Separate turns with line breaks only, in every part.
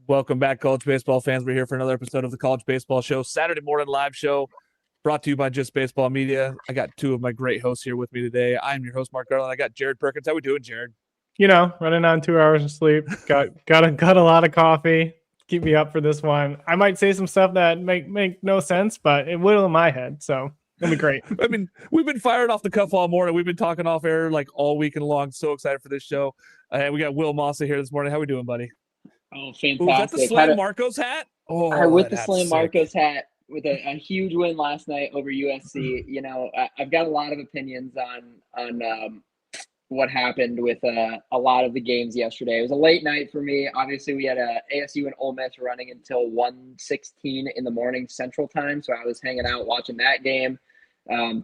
Welcome back, college baseball fans. We're here for another episode of the College Baseball Show, Saturday morning live show brought to you by Just Baseball Media. I got two of my great hosts here with me today. I'm your host, Mark Garland. I got Jared Perkins. How we doing, Jared?
Running on 2 hours of sleep. Got a lot of coffee. Keep me up for this one. I might say some stuff that make no sense, but it will in my head. So it'll be great.
I mean, we've been firing off the cuff all morning. We've been talking off air like all weekend long. So excited for this show. And we got Will Mossa here this morning. How we doing, buddy?
Oh, fantastic.
Ooh, is that the Slam Marcos hat?
Oh, with the Slam Marcos hat with a huge win last night over USC. You know, I've got a lot of opinions on what happened with a lot of the games yesterday. It was a late night for me. Obviously, we had ASU and Ole Miss running until 1:16 in the morning Central Time, so I was hanging out watching that game.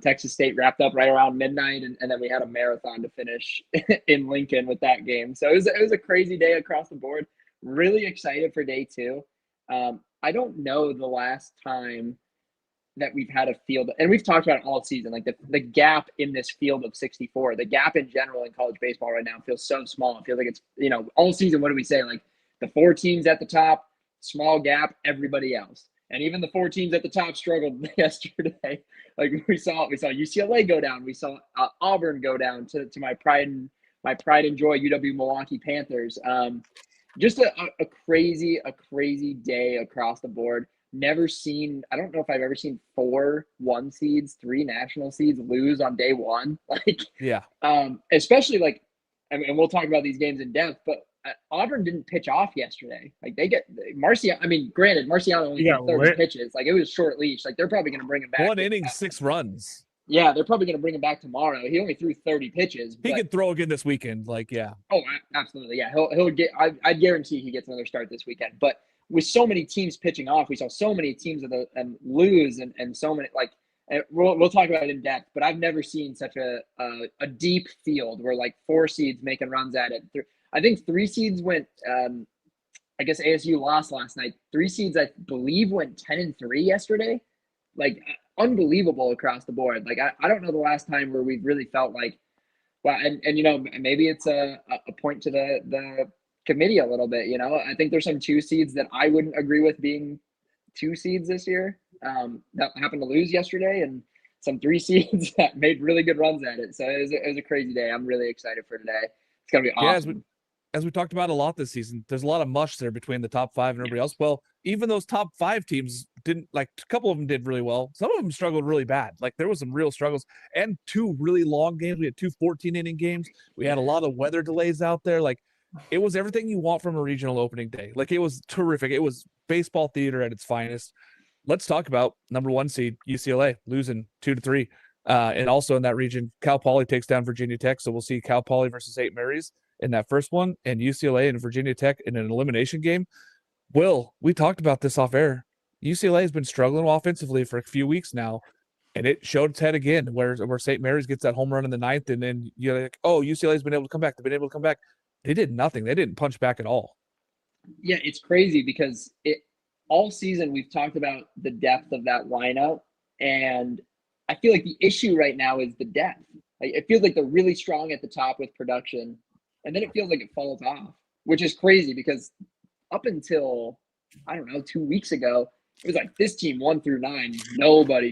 Texas State wrapped up right around midnight, and then we had a marathon to finish in Lincoln with that game. So it was a crazy day across the board. Really excited for day two. I don't know the last time that we've had a field, and we've talked about it all season, like the gap in this field of 64, the gap in general in college baseball right now feels so small. It feels like it's, all season, what do we say? Like the four teams at the top, small gap, everybody else. And even the four teams at the top struggled yesterday. Like we saw UCLA go down. We saw Auburn go down to my pride and joy, UW Milwaukee Panthers. Just a crazy day across the board. Never seen, I don't know if I've ever seen 4 1 seeds, 3 national seeds lose on day one. Especially like, and we'll talk about these games in depth, but Auburn didn't pitch off yesterday. Like they get Marciano. I mean, granted, Marciano only threw 30 pitches. Like it was short leash. Like they're probably going to bring him back.
1 inning, 6 runs.
Yeah, they're probably going to bring him back tomorrow. He only threw 30 pitches.
He could throw again this weekend.
Oh, absolutely. Yeah, he'll get. I guarantee he gets another start this weekend. But with so many teams pitching off, we saw so many teams and lose, and so many we'll talk about it in depth. But I've never seen such a deep field where like 4 seeds making runs at it. I think 3 seeds went. I guess ASU lost last night. 3 seeds, I believe, went 10-3 yesterday. Like unbelievable across the board. Like I don't know the last time where we've really felt like, well, and maybe it's a point to the committee a little bit. I think there's some 2 seeds that I wouldn't agree with being 2 seeds this year that happened to lose yesterday, and some 3 seeds that made really good runs at it. So it was a crazy day. I'm really excited for today. It's gonna be awesome.
Yeah, as we talked about a lot this season, there's a lot of mush there between the top 5 and everybody else. Well, even those top 5 teams didn't, like, a couple of them did really well. Some of them struggled really bad. Like there was some real struggles, and 2 really long games. We had 2 14-inning games. We had a lot of weather delays out there. Like it was everything you want from a regional opening day. Like it was terrific. It was baseball theater at its finest. Let's talk about number 1 seed UCLA losing 2-3. And also in that region, Cal Poly takes down Virginia Tech. So we'll see Cal Poly versus St. Mary's in that first one, and UCLA and Virginia Tech in an elimination game. Will, we talked about this off air. UCLA has been struggling offensively for a few weeks now, and it showed its head again where St. Mary's gets that home run in the 9th, and then you're like, oh, UCLA's been able to come back. They've been able to come back. They did nothing. They didn't punch back at all.
Yeah, it's crazy because all season we've talked about the depth of that lineup, and I feel like the issue right now is the depth. Like it feels like they're really strong at the top with production, and then it feels like it falls off, which is crazy because up until, I don't know, 2 weeks ago, it was like this team 1 through 9, nobody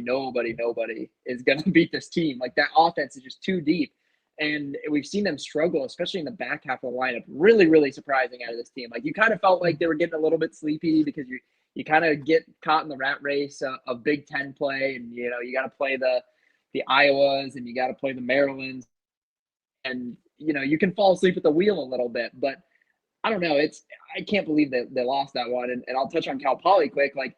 is going to beat this team. Like that offense is just too deep. And we've seen them struggle, especially in the back half of the lineup. Really, really surprising out of this team. Like you kind of felt like they were getting a little bit sleepy because you kind of get caught in the rat race of Big Ten play. And, you got to play the Iowas and you got to play the Marylands. And, you can fall asleep at the wheel a little bit, but I don't know. I can't believe that they lost that one. And I'll touch on Cal Poly quick. Like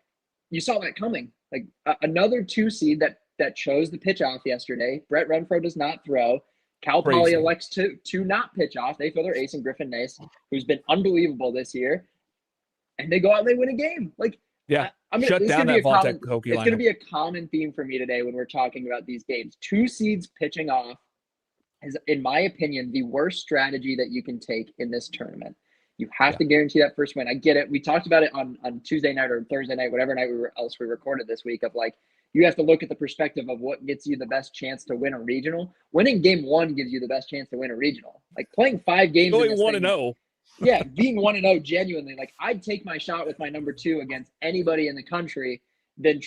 you saw that coming, like another 2 seed that chose to pitch off yesterday. Brett Renfro does not throw. Cal Poly elects to not pitch off. They throw their ace in Griffin Nace, who's been unbelievable this year. And they go out and they win a game. Like,
yeah, shut down that Voltec Hokie lineup.
It's going to be a common theme for me today when we're talking about these games. 2 seeds pitching off is, in my opinion, the worst strategy that you can take in this tournament. You have to guarantee that first win. I get it. We talked about it on Tuesday night or Thursday night, whatever night we recorded this week, of like, you have to look at the perspective of what gets you the best chance to win a regional. Winning game 1 gives you the best chance to win a regional. Like playing 5 games.
Going 1-0.
Yeah, being 1-0 genuinely, like I'd take my shot with my number 2 against anybody in the country than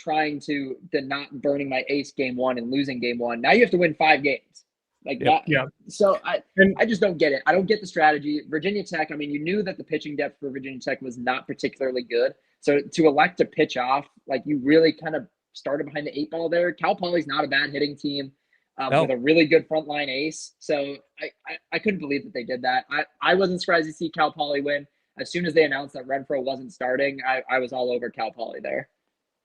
not burning my ace game 1 and losing game 1. Now you have to win 5 games. Like
Yep.
that.
Yeah.
So
And
I just don't get it. I don't get the strategy. Virginia Tech, I mean, you knew that the pitching depth for Virginia Tech was not particularly good. So to elect to pitch off, like you really kind of started behind the 8 ball there. Cal Poly's not a bad hitting team.
No.
With a really good frontline ace. So I couldn't believe that they did that. I wasn't surprised to see Cal Poly win. As soon as they announced that Renfro wasn't starting, I was all over Cal Poly there.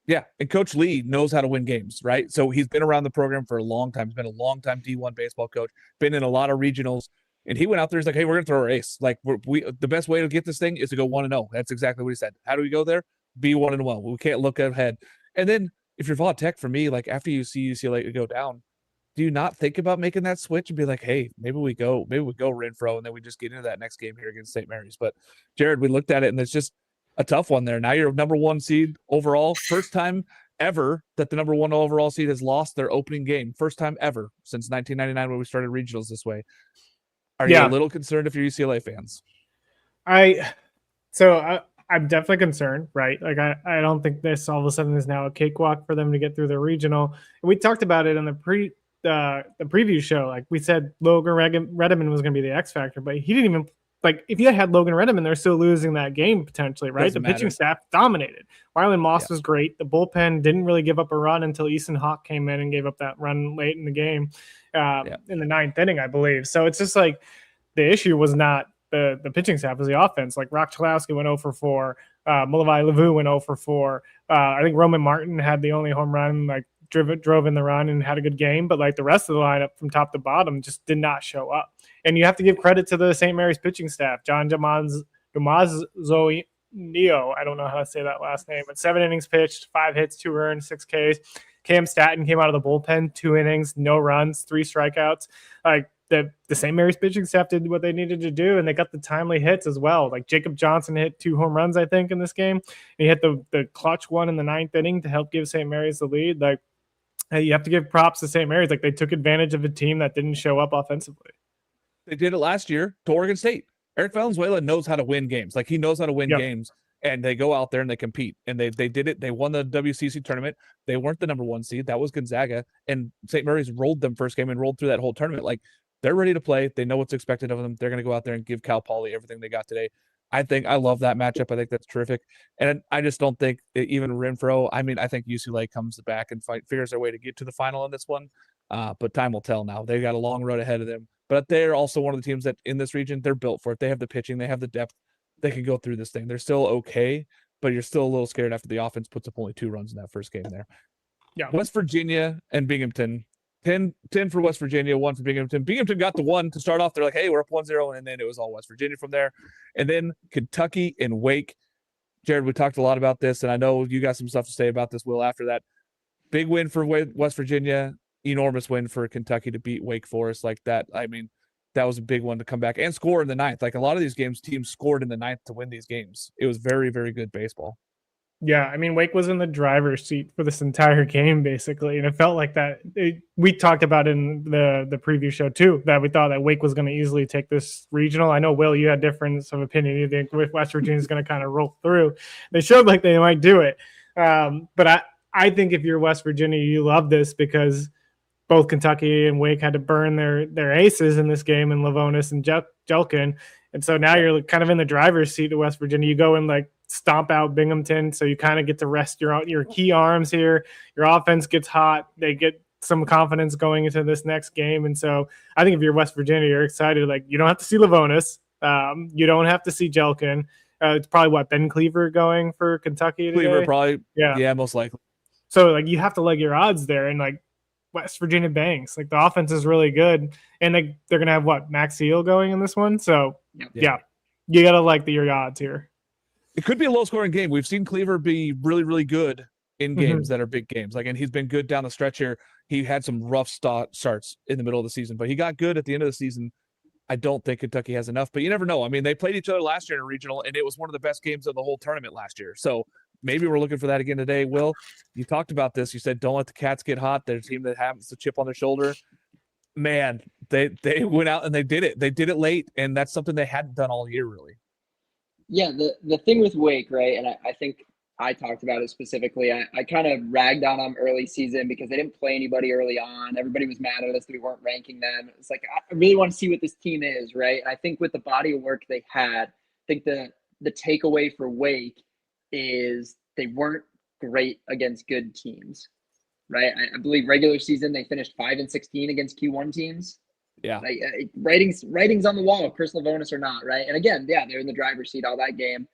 Yeah, and Coach Lee knows how to win games, right? So he's been around the program for a long time. He's been a long time D1 baseball coach, been in a lot of regionals, and he went out there. He's like, "Hey, we're gonna throw our ace. Like, the best way to get this thing is to go 1-0." That's exactly what he said. How do we go there? Be 1-1. We can't look ahead. And then if you're Vaught Tech, for me, like after you see UCLA go down, do you not think about making that switch and be like, "Hey, maybe we go Renfro, and then we just get into that next game here against St. Mary's?" But Jared, we looked at it, and it's just a tough one there. Now you're number 1 seed overall. First time ever that the number 1 overall seed has lost their opening game. First time ever since 1999 when we started regionals this way. Are you a little concerned if you're UCLA fans?
I'm definitely concerned, right? Like I don't think this all of a sudden is now a cakewalk for them to get through the regional. And we talked about it in the preview show. Like we said, Logan Redeman was going to be the X factor, but he didn't even like if you had Logan Redeman, they're still losing that game potentially, right?
Doesn't
the pitching
matter.
staff dominated. Wyland Moss was great. The bullpen didn't really give up a run until Easton Hawk came in and gave up that run late in the game, in the 9th inning, I believe. So it's just like the issue was not the pitching staff, was the offense. Like Rock Chalowski went 0 for 4. Mulavai Lavu went 0 for 4. I think Roman Martin had the only home run, like drove in the run and had a good game, but like the rest of the lineup from top to bottom just did not show up. And you have to give credit to the St. Mary's pitching staff. John Jamazzo Neo, I don't know how to say that last name, but 7 innings pitched, 5 hits, 2 earned, 6 Ks. Cam Staton came out of the bullpen, 2 innings, no runs, 3 strikeouts. Like the St. Mary's pitching staff did what they needed to do, and they got the timely hits as well. Like Jacob Johnson hit 2 home runs, I think, in this game. And he hit the clutch one in the 9th inning to help give St. Mary's the lead. Like, hey, you have to give props to St. Mary's. Like they took advantage of a team that didn't show up offensively.
They did it last year to Oregon State. Eric Valenzuela knows how to win games. Like he knows how to win games, and they go out there and they compete. And they did it. They won the WCC tournament. They weren't the number 1 seed. That was Gonzaga. And St. Mary's rolled them first game and rolled through that whole tournament. Like they're ready to play. They know what's expected of them. They're going to go out there and give Cal Poly everything they got today. I love that matchup. I think that's terrific. And I just don't think even Renfro, I mean, I think UCLA comes back and figures their way to get to the final in this one. But time will tell now. They've got a long road ahead of them. But they're also one of the teams that in this region, they're built for it. They have the pitching. They have the depth. They can go through this thing. They're still okay, but you're still a little scared after the offense puts up only 2 runs in that first game there.
Yeah.
West Virginia and Binghamton. 10 for West Virginia, 1 for Binghamton. Binghamton got the 1 to start off. They're like, hey, we're up 1-0, and then it was all West Virginia from there. And then Kentucky and Wake. Jared, we talked a lot about this, and I know you got some stuff to say about this, Will, after that. Big win for West Virginia, enormous win for Kentucky to beat Wake Forest like that. I mean, that was a big one to come back and score in the 9th. Like a lot of these games, teams scored in the 9th to win these games. It was very, very good baseball.
Yeah, I mean, Wake was in the driver's seat for this entire game, basically, and it felt like that. We talked about in the preview show, too, that we thought that Wake was going to easily take this regional. I know, Will, you had difference of opinion. You think West Virginia is going to kind of roll through. They showed like they might do it. But I think if you're West Virginia, you love this because both Kentucky and Wake had to burn their aces in this game, in Lavonis and Jelkin. And so now you're kind of in the driver's seat to West Virginia. You go and like stomp out Binghamton, so you kind of get to rest your key arms here. Your offense gets hot. They get some confidence going into this next game. And so I think if you're West Virginia, you're excited. Like you don't have to see Lavonis. You don't have to see Jelkin. It's probably Ben Cleaver going for Kentucky today.
Cleaver probably, yeah, most likely.
So like you have to leg your odds there, and like West Virginia banks. Like the offense is really good, and they're gonna have Max Heel going in this one. So yeah, you gotta like your odds here.
It could be a low-scoring game. We've seen Cleaver be really, really good in games that are big games. Like, and he's been good down the stretch here. He had some rough starts in the middle of the season, but he got good at the end of the season. I don't think Kentucky has enough, but you never know. I mean, they played each other last year in a regional, and it was one of the best games of the whole tournament last year. So maybe we're looking for that again today. Will, you talked about this. You said don't let the Cats get hot. They're a team that has the chip on their shoulder. Man, they went out and they did it. They did it late, and that's something they hadn't done all year, really.
Yeah, the thing with Wake, right? And I think I talked about it specifically. I kind of ragged on them early season because they didn't play anybody early on. Everybody was mad at us that we weren't ranking them. It's like I really want to see what this team is, right? And I think with the body of work they had, I think the takeaway for Wake is they weren't great against good teams, right? I believe regular season they finished 5-16 against Q1 teams.
Yeah.
Like writings on the wall, Chris Lavonis or not, right? And again, yeah, they're in the driver's seat all that game.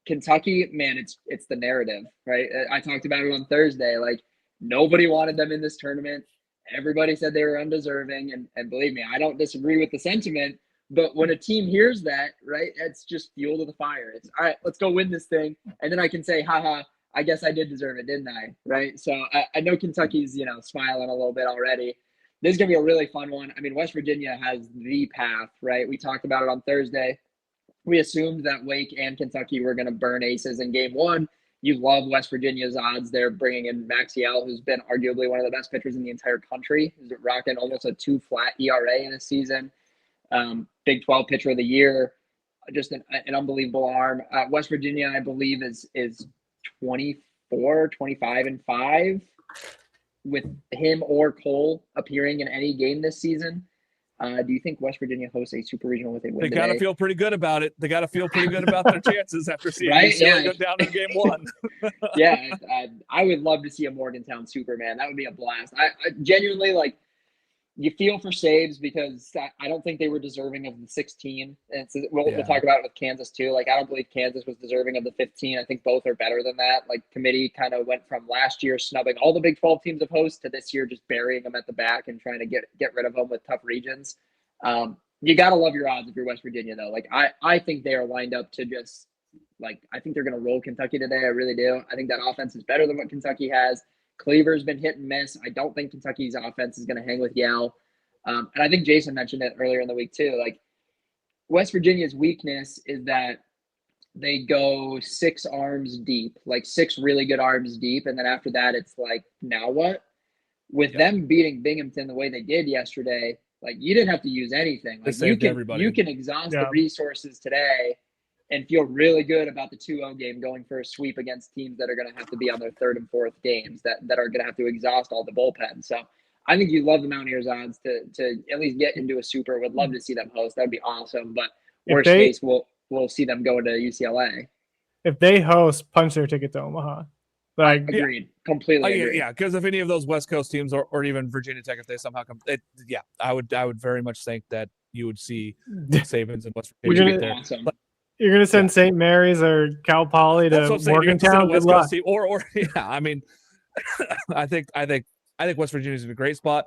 Kentucky, man, it's the narrative, right? I talked about it on Thursday. Like nobody wanted them in this tournament. Everybody said they were undeserving, and believe me, I don't disagree with the sentiment. But when a team hears that, right, it's just fuel to the fire. It's all right, let's go win this thing, and then I can say, haha, I guess I did deserve it, didn't I? Right? So I know Kentucky's smiling a little bit already. This is going to be a really fun one. I mean, West Virginia has the path, right? We talked about it on Thursday. We assumed that Wake and Kentucky were going to burn aces in game one. You love West Virginia's odds. They're bringing in Maxiell, who's been arguably one of the best pitchers in the entire country. He's rocking almost a 2 flat ERA in a season. Big 12 pitcher of the year. Just an unbelievable arm. West Virginia, I believe, is 24, 25-5. With him or Cole appearing in any game this season. Do you think West Virginia hosts a super regional with a win?
They got to feel pretty good about it. They got to feel pretty good about their chances after seeing
right?
UCLA go down in game one.
Yeah, I would love to see a Morgantown Superman. That would be a blast. I genuinely you feel for Sabes because I don't think they were deserving of the 16. And we'll talk about it with Kansas too. Like, I don't believe Kansas was deserving of the 15. I think both are better than that. Like, committee kind of went from last year snubbing all the Big 12 teams of hosts to this year just burying them at the back and trying to get rid of them with tough regions. You got to love your odds if you're West Virginia, though. Like, I think they are lined up to just, I think they're going to roll Kentucky today. I really do. I think that offense is better than what Kentucky has. Cleaver's been hit and miss. I don't think Kentucky's offense is going to hang with Yale. And I think Jason mentioned it earlier in the week too. Like, West Virginia's weakness is that they go 6 arms deep, like 6 really good arms deep. And then after that, it's like, now what? With them beating Binghamton the way they did yesterday, like, you didn't have to use anything. Like, you can exhaust the resources today and feel really good about the 2-0 game going for a sweep against teams that are going to have to be on their 3rd and 4th games that are going to have to exhaust all the bullpen. So I think you love the Mountaineers odds to at least get into a super. Would love to see them host. That'd be awesome. But worst case, we'll see them go to UCLA.
If they host, punch their ticket to Omaha. Like,
agreed. Completely agreed.
Yeah, because if any of those West Coast teams or even Virginia Tech, if they somehow come, I would very much think that you would see Sabins and West Virginia get there.
Awesome.
But you're going to send St. Mary's or Cal Poly to Morgantown?
Good luck. Or I mean, I think West Virginia's in a great spot.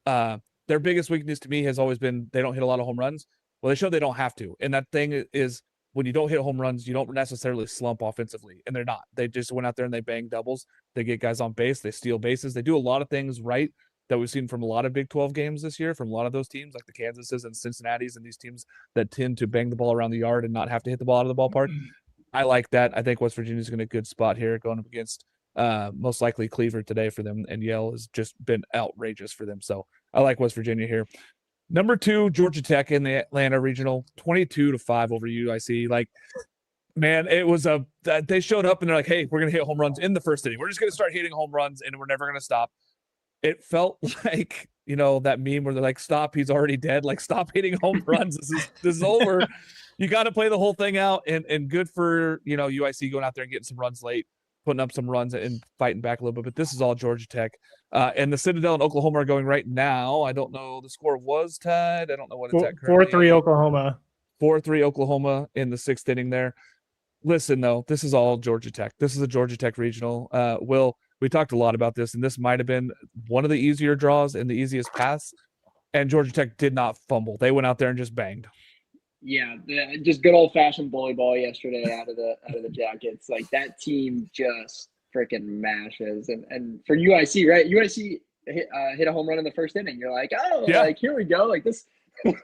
Their biggest weakness to me has always been they don't hit a lot of home runs. Well, they show they don't have to. And that thing is, when you don't hit home runs, you don't necessarily slump offensively. And they're not. They just went out there and they bang doubles. They get guys on base. They steal bases. They do a lot of things right that we've seen from a lot of Big 12 games this year, from a lot of those teams like the Kansases and Cincinnati's and these teams that tend to bang the ball around the yard and not have to hit the ball out of the ballpark. I like that. I think West Virginia's in a good spot here going up against most likely Cleaver today for them, and Yale has just been outrageous for them. So I like West Virginia here. Number 2, Georgia Tech in the Atlanta Regional, 22-5 over UIC. Like, man, it was they showed up and they're like, hey, we're going to hit home runs in the first inning. We're just going to start hitting home runs and we're never going to stop. It felt like, that meme where they're like, stop, he's already dead. Like, stop hitting home runs. This is over. You got to play the whole thing out, and good for, UIC going out there and getting some runs late, putting up some runs and fighting back a little bit. But this is all Georgia Tech. And the Citadel and Oklahoma are going right now. I don't know. The score was tied. I don't know what it's at currently.
4-3 Oklahoma.
4-3 Oklahoma in the 6th inning there. Listen, though, this is all Georgia Tech. This is a Georgia Tech regional. Will, we talked a lot about this, and this might have been one of the easier draws and the easiest paths. And Georgia Tech did not fumble. They went out there and just banged.
Yeah, just good old-fashioned bully ball yesterday out of the Jackets. Like, that team just freaking mashes. And for UIC, right? UIC hit a home run in the 1st inning. You're like, like, here we go. Like, this,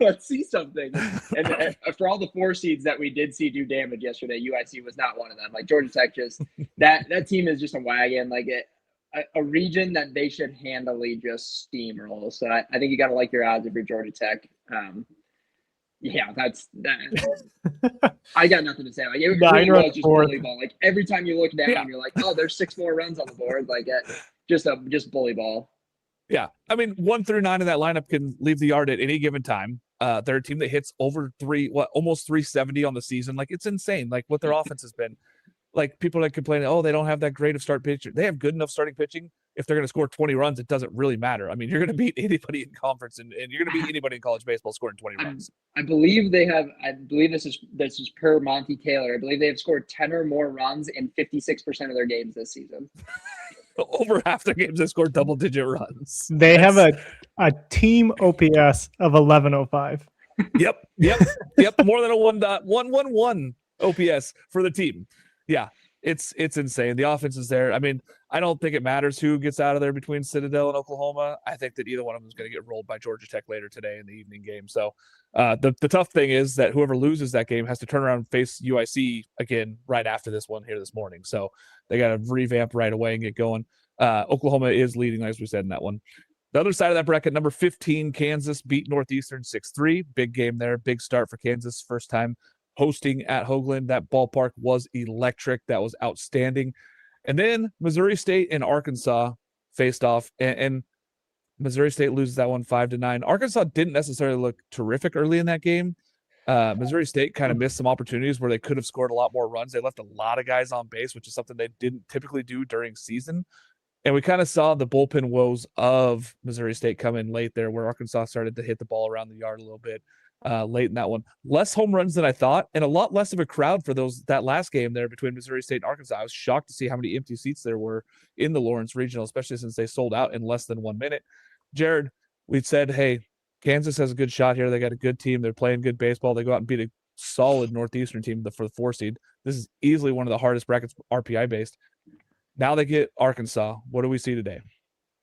let's see something. And for all the 4 seeds that we did see do damage yesterday, UIC was not one of them. Like, Georgia Tech just that team is just a wagon. Like, a region that they should handily just steamroll. So I think you got to like your odds if you're Georgia Tech. Yeah, that's that. I got nothing to say. Like, it really was just bully ball. Like, every time you look down, you're like, oh, there's 6 more runs on the board. Like, just bully ball.
Yeah, I mean, 1 through 9 in that lineup can leave the yard at any given time. They're a team that hits over almost 370 on the season. Like, it's insane. Like, what their offense has been. Like, people that complain, oh, they don't have that great of start pitching. They have good enough starting pitching. If they're going to score 20 runs, it doesn't really matter. I mean, you're going to beat anybody in conference, and you're going to beat anybody in college baseball scoring 20 runs.
I believe this is per Monty Taylor. I believe they have scored 10 or more runs in 56% of their games this season.
Over half their games, they scored double-digit runs.
They have a team OPS of 1105.
Yep. More than a 1.111 OPS for the team. Yeah, it's insane. The offense is there. I mean, I don't think it matters who gets out of there between Citadel and Oklahoma. I think that either one of them is going to get rolled by Georgia Tech later today in the evening game. So the tough thing is that whoever loses that game has to turn around and face UIC again right after this one here this morning. So they got to revamp right away and get going. Oklahoma is leading, as we said, in that one. The other side of that bracket, number 15, Kansas beat Northeastern 6-3. Big game there. Big start for Kansas. First time hosting at Hoagland. That ballpark was electric. That was outstanding. And then Missouri State and Arkansas faced off, and Missouri State loses that one 5-9. Arkansas didn't necessarily look terrific early in that game. Missouri State kind of missed some opportunities where they could have scored a lot more runs. They left a lot of guys on base, which is something they didn't typically do during season. And we kind of saw the bullpen woes of Missouri State come in late there, where Arkansas started to hit the ball around the yard a little bit. Late in that one. Less home runs than I thought, and a lot less of a crowd for that last game there between Missouri State and Arkansas. I was shocked to see how many empty seats there were in the Lawrence Regional, especially since they sold out in less than 1 minute. Jared, we said, hey, Kansas has a good shot here. They got a good team. They're playing good baseball. They go out and beat a solid Northeastern team for the 4 seed. This is easily one of the hardest brackets RPI based. Now they get Arkansas. What do we see today?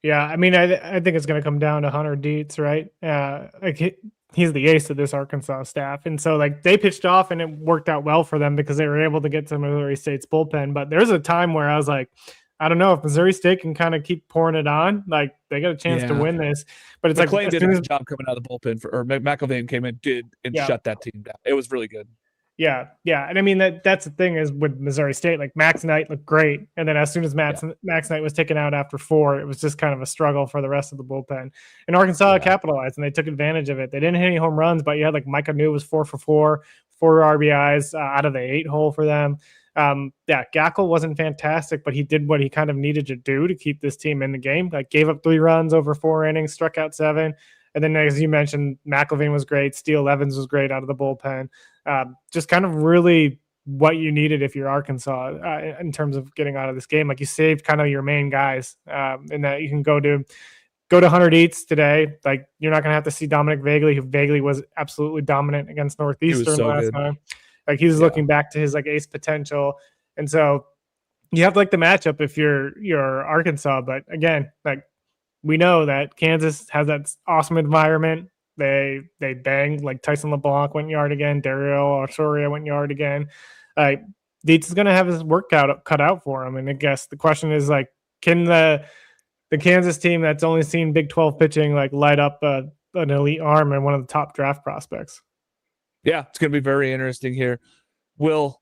Yeah, I mean, I think it's going to come down to Hunter Dietz, right? He's the ace of this Arkansas staff. And so, like, they pitched off and it worked out well for them because they were able to get to Missouri State's bullpen. But there's a time where I was like, I don't know if Missouri State can kind of keep pouring it on. Like, they got a chance to win this. But it's
McClain did a good job coming out of the bullpen, or McElvain came in, shut that team down. It was really good.
Yeah. And I mean, that's the thing is with Missouri State, like Max Knight looked great. And then as soon as Max Knight was taken out after 4, it was just kind of a struggle for the rest of the bullpen. And Arkansas capitalized and they took advantage of it. They didn't hit any home runs, but you had like Micah New was 4 for 4 RBIs out of the 8 hole for them. Gackle wasn't fantastic, but he did what he kind of needed to do to keep this team in the game. Like gave up 3 runs over 4 innings, struck out 7. And then, as you mentioned, McElvain was great. Steele Evans was great out of the bullpen. Just kind of really what you needed if you're Arkansas in terms of getting out of this game. Like you saved kind of your main guys, and that you can go to Hunter Dietz today. Like you're not going to have to see Dominic Vagley, who Vagley was absolutely dominant against Northeastern last time. Like he was looking back to his like ace potential, and so you have like the matchup if you're Arkansas. But again, like we know that Kansas has that awesome environment. They bang, like Tyson LeBlanc went yard again. Dario Osorio went yard again. Dietz is going to have his work cut out for him. And I guess the question is, like, can the Kansas team that's only seen Big 12 pitching, like, light up an elite arm and one of the top draft prospects?
Yeah, it's going to be very interesting here. Will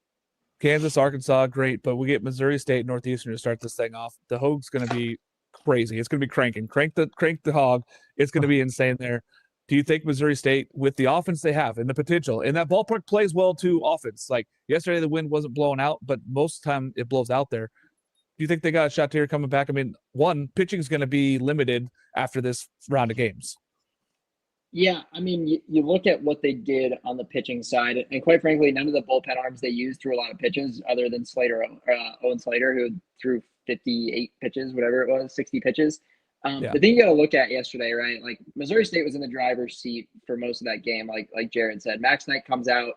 Kansas, Arkansas, great, but we get Missouri State, Northeastern to start this thing off. The Hoag's going to be crazy. It's going to be cranking. Crank the hog. It's going to be insane there. Do you think Missouri State, with the offense they have and the potential, and that ballpark plays well to offense? Like yesterday, the wind wasn't blowing out, but most of the time it blows out there. Do you think they got a shot here coming back? I mean, pitching is going to be limited after this round of games.
Yeah, I mean, you look at what they did on the pitching side, and quite frankly, none of the bullpen arms they used threw a lot of pitches other than Owen Slater, who threw 58 pitches, whatever it was, 60 pitches. The thing you got to look at yesterday, right? Like Missouri State was in the driver's seat for most of that game. Like Jared said, Max Knight comes out,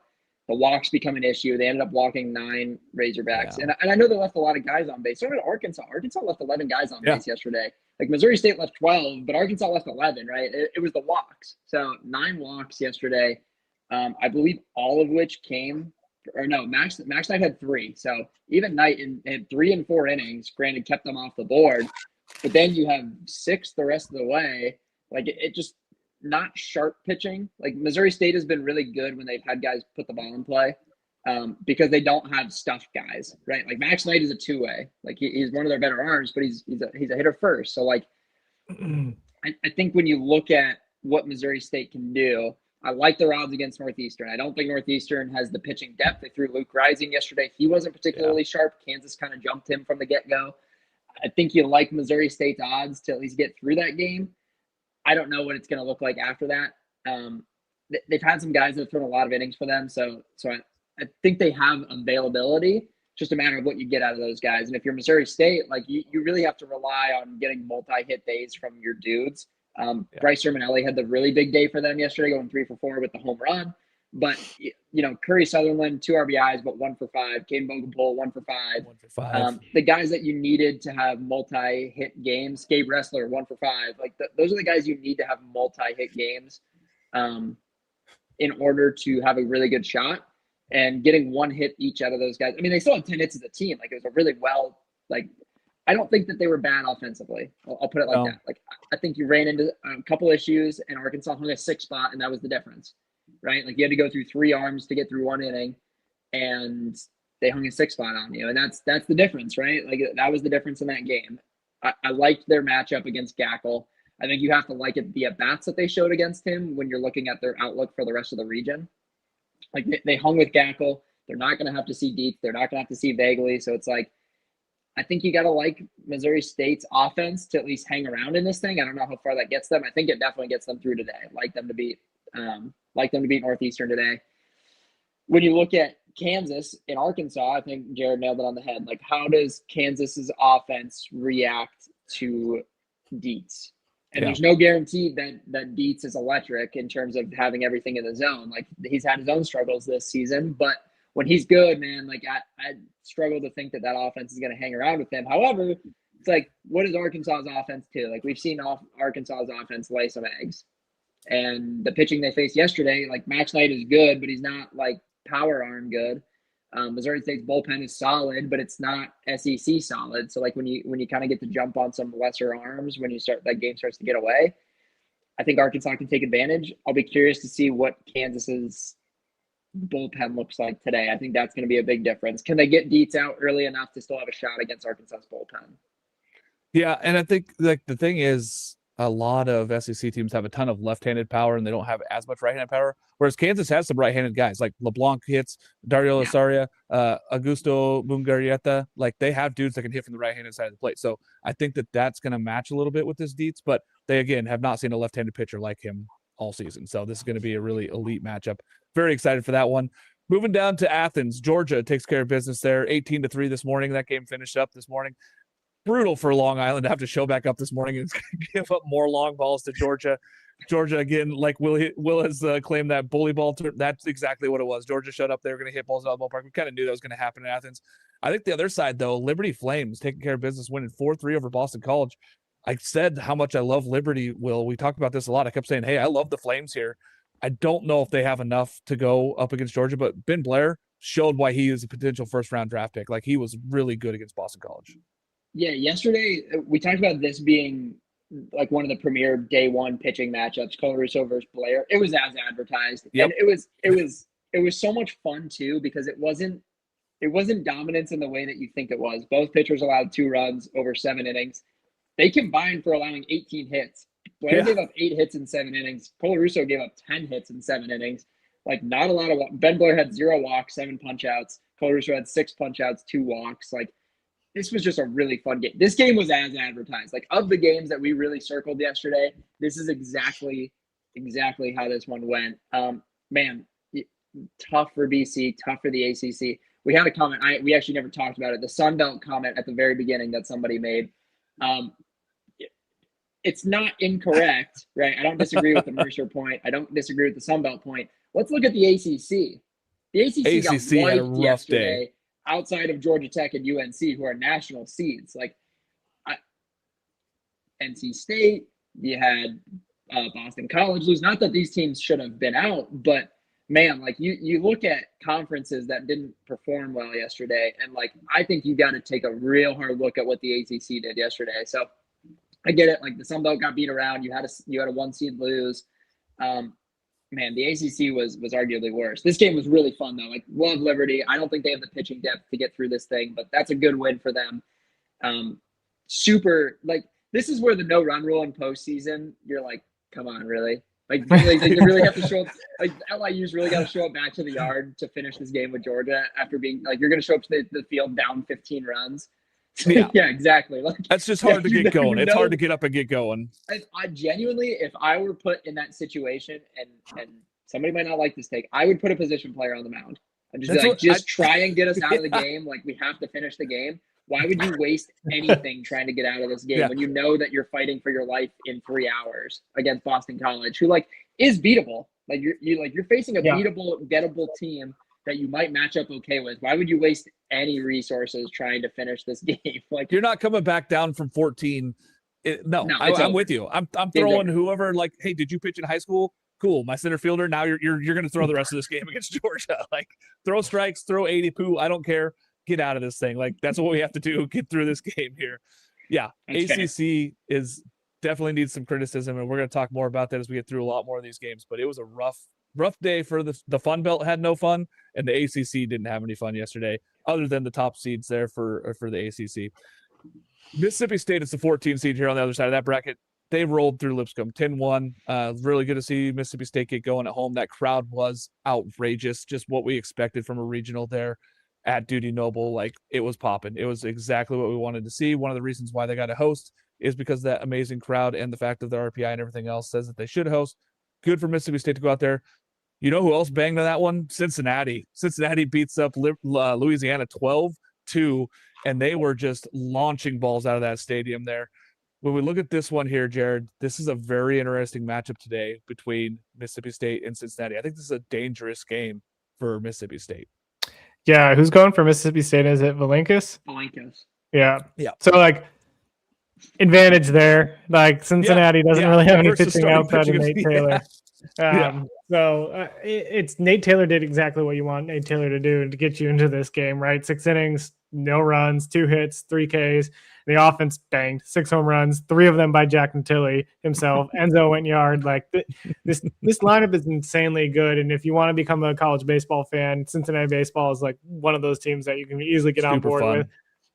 the walks become an issue. They ended up walking 9 Razorbacks, and I know they left a lot of guys on base. So did Arkansas. Arkansas left 11 guys on base yesterday. Like Missouri State left 12, but Arkansas left 11. Right? It was the walks. So 9 walks yesterday. I believe all of which Max Knight had 3. So even Knight had 3 and 4 innings. Granted, kept them off the board. but then you have 6 the rest of the way. Like it just not sharp pitching. Like Missouri State has been really good when they've had guys put the ball in play, because they don't have stuffed guys, right? Like Max Knight is a 2-way. Like he's one of their better arms, but he's a hitter first. So like I think when you look at what Missouri State can do, I like their odds against Northeastern. I don't think Northeastern has the pitching depth. They threw Luke Rising yesterday. He wasn't particularly sharp. Kansas kind of jumped him from the get-go. I think you like Missouri State's odds to at least get through that game. I don't know what it's going to look like after that. They've had some guys that have thrown a lot of innings for them, so I think they have availability. Just a matter of what you get out of those guys. And if you're Missouri State, like you really have to rely on getting multi-hit days from your dudes. Bryce Sermonelli had the really big day for them yesterday, going 3 for 4 with the home run. But Curry Sutherland 2 RBIs, but 1 for 5. Caden Bogenpool 1 for 5.
1 for 5.
The guys that you needed to have multi-hit games, Gabe Wrestler 1 for 5. Like those are the guys you need to have multi-hit games, in order to have a really good shot. And getting 1 hit each out of those guys. I mean, they still had 10 hits as a team. Like it was a really I don't think that they were bad offensively. I'll put it like that. Like I think you ran into a couple issues, and Arkansas hung a 6 spot, and that was the difference, right? Like you had to go through 3 arms to get through 1 inning, and they hung a 6 spot on you, and that's the difference, right? Like that was the difference in that game. I liked their matchup against Gackle. I think you have to like it the at-bats that they showed against him when you're looking at their outlook for the rest of the region. Like they hung with Gackle. They're not going to have to see Dietz. They're not going to have to see Vagley. So it's like, I think you got to like Missouri State's offense to at least hang around in this thing. I don't know how far that gets them. I think it definitely gets them through today. Like them to beat Northeastern today. When you look at Kansas and Arkansas, I think Jared nailed it on the head. Like, how does Kansas's offense react to Dietz? And there's no guarantee that Dietz is electric in terms of having everything in the zone. Like he's had his own struggles this season, but when he's good, man, like I struggle to think that offense is going to hang around with him. However, it's like, what is Arkansas's offense too? Like we've seen Arkansas's offense lay some eggs, and the pitching they faced yesterday, like Max Knight is good, but he's not like power arm good. Missouri State's bullpen is solid, but it's not SEC solid. So like when you kind of get to jump on some lesser arms, when that game starts to get away, I think Arkansas can take advantage. I'll be curious to see what Kansas's bullpen looks like today. I think that's going to be a big difference. Can they get Dietz out early enough to still have a shot against Arkansas's bullpen?
Yeah, and I think like the thing is, a lot of SEC teams have a ton of left-handed power, and they don't have as much right-handed power. Whereas Kansas has some right-handed guys, like LeBlanc hits, Dario Lasaria, Augusto Mungarrieta. Like they have dudes that can hit from the right-handed side of the plate. So I think that's going to match a little bit with this Dietz, but they again have not seen a left-handed pitcher like him all season. So this is going to be a really elite matchup. Very excited for that one. Moving down to Athens, Georgia takes care of business there, 18-3 this morning. That game finished up this morning. Brutal for Long Island to have to show back up this morning and give up more long balls to Georgia. Georgia, again, like Will has claimed that bully ball. That's exactly what it was. Georgia showed up. They were going to hit balls out of the ballpark. We kind of knew that was going to happen in Athens. I think the other side, though, Liberty Flames taking care of business, winning 4-3 over Boston College. I said how much I love Liberty, Will. We talked about this a lot. I kept saying, hey, I love the Flames here. I don't know if they have enough to go up against Georgia, but Ben Blair showed why he is a potential first-round draft pick. Like, he was really good against Boston College. Yeah, yesterday we talked about this being like one of the premier day one pitching matchups, Colarusso versus Blair. It was as advertised. Yep. And it was so much fun too, because it wasn't dominance in the way that you think it was. Both pitchers allowed 2 runs over 7 innings. They combined for allowing 18 hits. Blair gave up 8 hits in 7 innings. Colarusso gave up 10 hits in 7 innings. Like, not a lot of Ben Blair had 0 walks, 7 punch outs. Colarusso had 6 punch outs, 2 walks. Like, this was just a really fun game. This game was as advertised. Like, of the games that we really circled yesterday, this is exactly how this one went. Man, tough for BC, tough for the ACC. We had a comment. We actually never talked about it. The Sun Belt comment at the very beginning that somebody made. It's not incorrect, right? I don't disagree with the Mercer point. I don't disagree with the Sun Belt point. Let's look at the ACC. The ACC got wiped yesterday outside of Georgia Tech and UNC, who are national seeds. Like, NC State, you had Boston College lose. Not that these teams should have been out, but man, like you look at conferences that didn't perform well yesterday, and like I think you got to take a real hard look at what the ACC did yesterday. So
I get it. Like the Sun Belt got beat around. You had a 1 seed lose. Man, the ACC was arguably worse. This game was really fun though. Like love Liberty. I don't think they have the pitching depth to get through this thing, but that's a good win for them. Super like this is where the no run rule in postseason. You're like, come on, really? Like they really have to show up. Like LIU's really got to show up back to the yard to finish this game with Georgia after being like you're going to show up to the field down 15 runs.
Yeah,
yeah, exactly. Like
that's just hard to get going. It's hard to get up and get going.
I genuinely, if I were put in that situation, and somebody might not like this take, I would put a position player on the mound and just try and get us out of the game. Like we have to finish the game. Why would you waste anything trying to get out of this game when you know that you're fighting for your life in 3 hours against Boston College, who like is beatable? Like you're facing a beatable, gettable team that you might match up okay with. Why would you waste any resources trying to finish this game? Like
you're not coming back down from 14. I'm with you. I'm throwing whoever like, hey, did you pitch in high school? Cool. My center fielder. Now you're going to throw the rest of this game against Georgia. Like throw strikes, throw 80 poo. I don't care. Get out of this thing. Like that's what we have to do. Get through this game here. Yeah. That's ACC is definitely needs some criticism. And we're going to talk more about that as we get through a lot more of these games, but it was a rough day for the Fun Belt. Had no fun, and the ACC didn't have any fun yesterday, other than the top seeds there for the ACC. Mississippi State is the 14 seed here on the other side of that bracket. They rolled through Lipscomb 10-1. Really good to see Mississippi State get going at home. That crowd was outrageous, just what we expected from a regional there at Duty Noble. Like it was popping. It was exactly what we wanted to see. One of the reasons why they got to host is because that amazing crowd and the fact that the RPI and everything else says that they should host. Good for Mississippi State to go out there. You know who else banged on that one? Cincinnati. Cincinnati beats up Louisiana 12-2, and they were just launching balls out of that stadium there. When we look at this one here, Jared, this is a very interesting matchup today between Mississippi State and Cincinnati. I think this is a dangerous game for Mississippi State.
Yeah, who's going for Mississippi State? Is it Valenkis?
Valenkis.
Yeah. So, like, advantage there. Like, Cincinnati doesn't really have any pitching outside of Nate Taylor. So it's Nate Taylor did exactly what you want Nate Taylor to do to get you into this game, right? 6 innings, no runs, 2 hits, 3 Ks. The offense banged 6 home runs, 3 of them by Jack Natilli himself. Enzo went yard. Like this lineup is insanely good. And if you want to become a college baseball fan, Cincinnati baseball is like one of those teams that you can easily get on board with.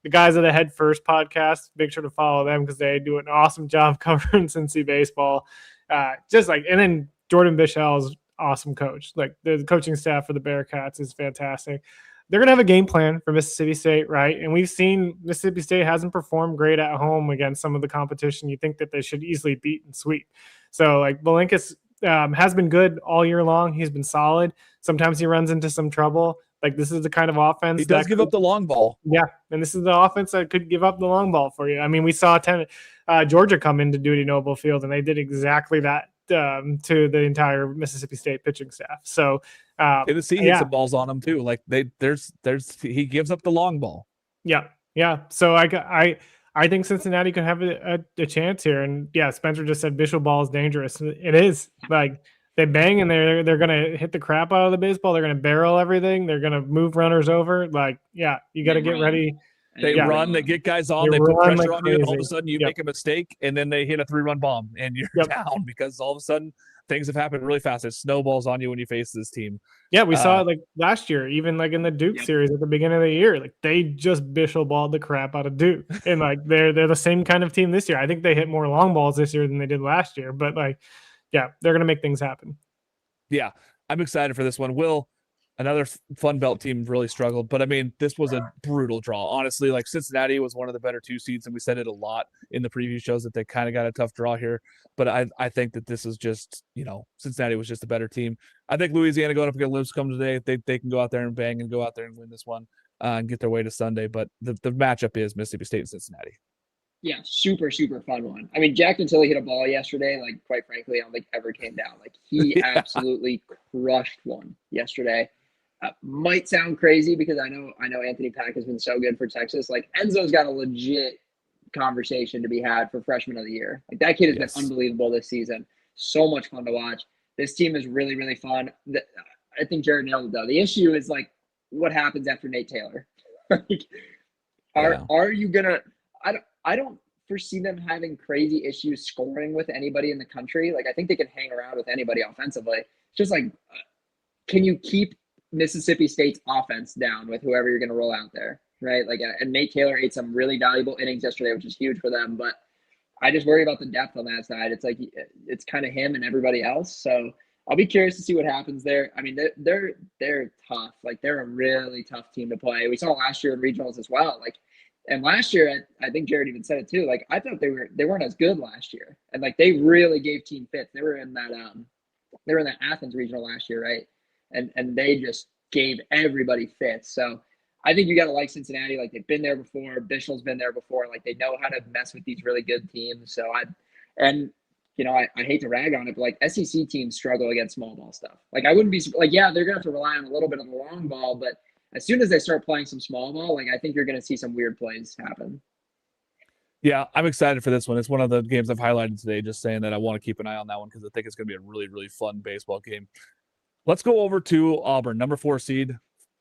The guys at the Head First podcast, make sure to follow them because they do an awesome job covering Cincy baseball. And then Jordan Bichel's awesome coach. Like the coaching staff for the Bearcats is fantastic. They're going to have a game plan for Mississippi State, right? And we've seen Mississippi State hasn't performed great at home against some of the competition you think that they should easily beat and sweep. So like Valenkis has been good all year long. He's been solid. Sometimes he runs into some trouble. Like this is the kind of offense
he does give up the long ball.
Yeah, and this is the offense that could give up the long ball for you. I mean, we saw Georgia come into Duty Noble Field, and they did exactly that to the entire Mississippi State pitching staff. So
Tennessee hits some balls on him too. Like he gives up the long ball.
Yeah. So I think Cincinnati could have a chance here. And yeah, Spencer just said Bishop ball is dangerous. It is. Like they bang and they're gonna hit the crap out of the baseball. They're gonna barrel everything. They're gonna move runners over. Like you got to get ready.
They run, they get guys on, they put pressure on you, and all of a sudden you make a mistake, and then they hit a 3-run bomb, and you're down because all of a sudden things have happened really fast. It snowballs on you when you face this team.
Yeah, we saw it like last year, even like in the Duke series at the beginning of the year. Like they just Bishop balled the crap out of Duke, and like they're the same kind of team this year. I think they hit more long balls this year than they did last year, but like, yeah, they're gonna make things happen.
Yeah, I'm excited for this one. Another Fun Belt team really struggled, but I mean, this was a brutal draw. Honestly, like Cincinnati was one of the better 2 seeds, and we said it a lot in the preview shows that they kind of got a tough draw here. But I think that this is just, Cincinnati was just a better team. I think Louisiana going up against Lipscomb today, they can go out there and bang and go out there and win this one and get their way to Sunday. But the matchup is Mississippi State and Cincinnati.
Yeah, super, super fun one. I mean, Jack Natilli hit a ball yesterday, like, quite frankly, I don't think ever came down. Like, he absolutely crushed one yesterday. Might sound crazy because I know Anthony Pack has been so good for Texas. Like Enzo's got a legit conversation to be had for freshman of the year. Like that kid has been unbelievable this season. So much fun to watch. This team is really, really fun. I think Jared nailed it though. The issue is like what happens after Nate Taylor. Like, are you gonna? I don't foresee them having crazy issues scoring with anybody in the country. Like, I think they can hang around with anybody offensively. It's just like, can you keep Mississippi State's offense down with whoever you're going to roll out there, right? Like, and Nate Taylor ate some really valuable innings yesterday, which is huge for them. But I just worry about the depth on that side. It's like it's kind of him and everybody else. So I'll be curious to see what happens there. I mean, they're tough. Like, they're a really tough team to play. We saw last year in regionals as well. Like, and last year, I think Jared even said it too. Like, I thought they weren't as good last year, and like they really gave team fits. They were in that Athens regional last year, right? And they just gave everybody fits. So I think you got to like Cincinnati. Like, they've been there before. Bishel's been there before. Like, they know how to mess with these really good teams. So I hate to rag on it, but like SEC teams struggle against small ball stuff. Like, I wouldn't be like, yeah, they're going to have to rely on a little bit of the long ball, but as soon as they start playing some small ball, like, I think you're going to see some weird plays happen.
Yeah, I'm excited for this one. It's one of the games I've highlighted today, just saying that I want to keep an eye on that one because I think it's going to be a really, really fun baseball game. Let's go over to Auburn, number 4 seed,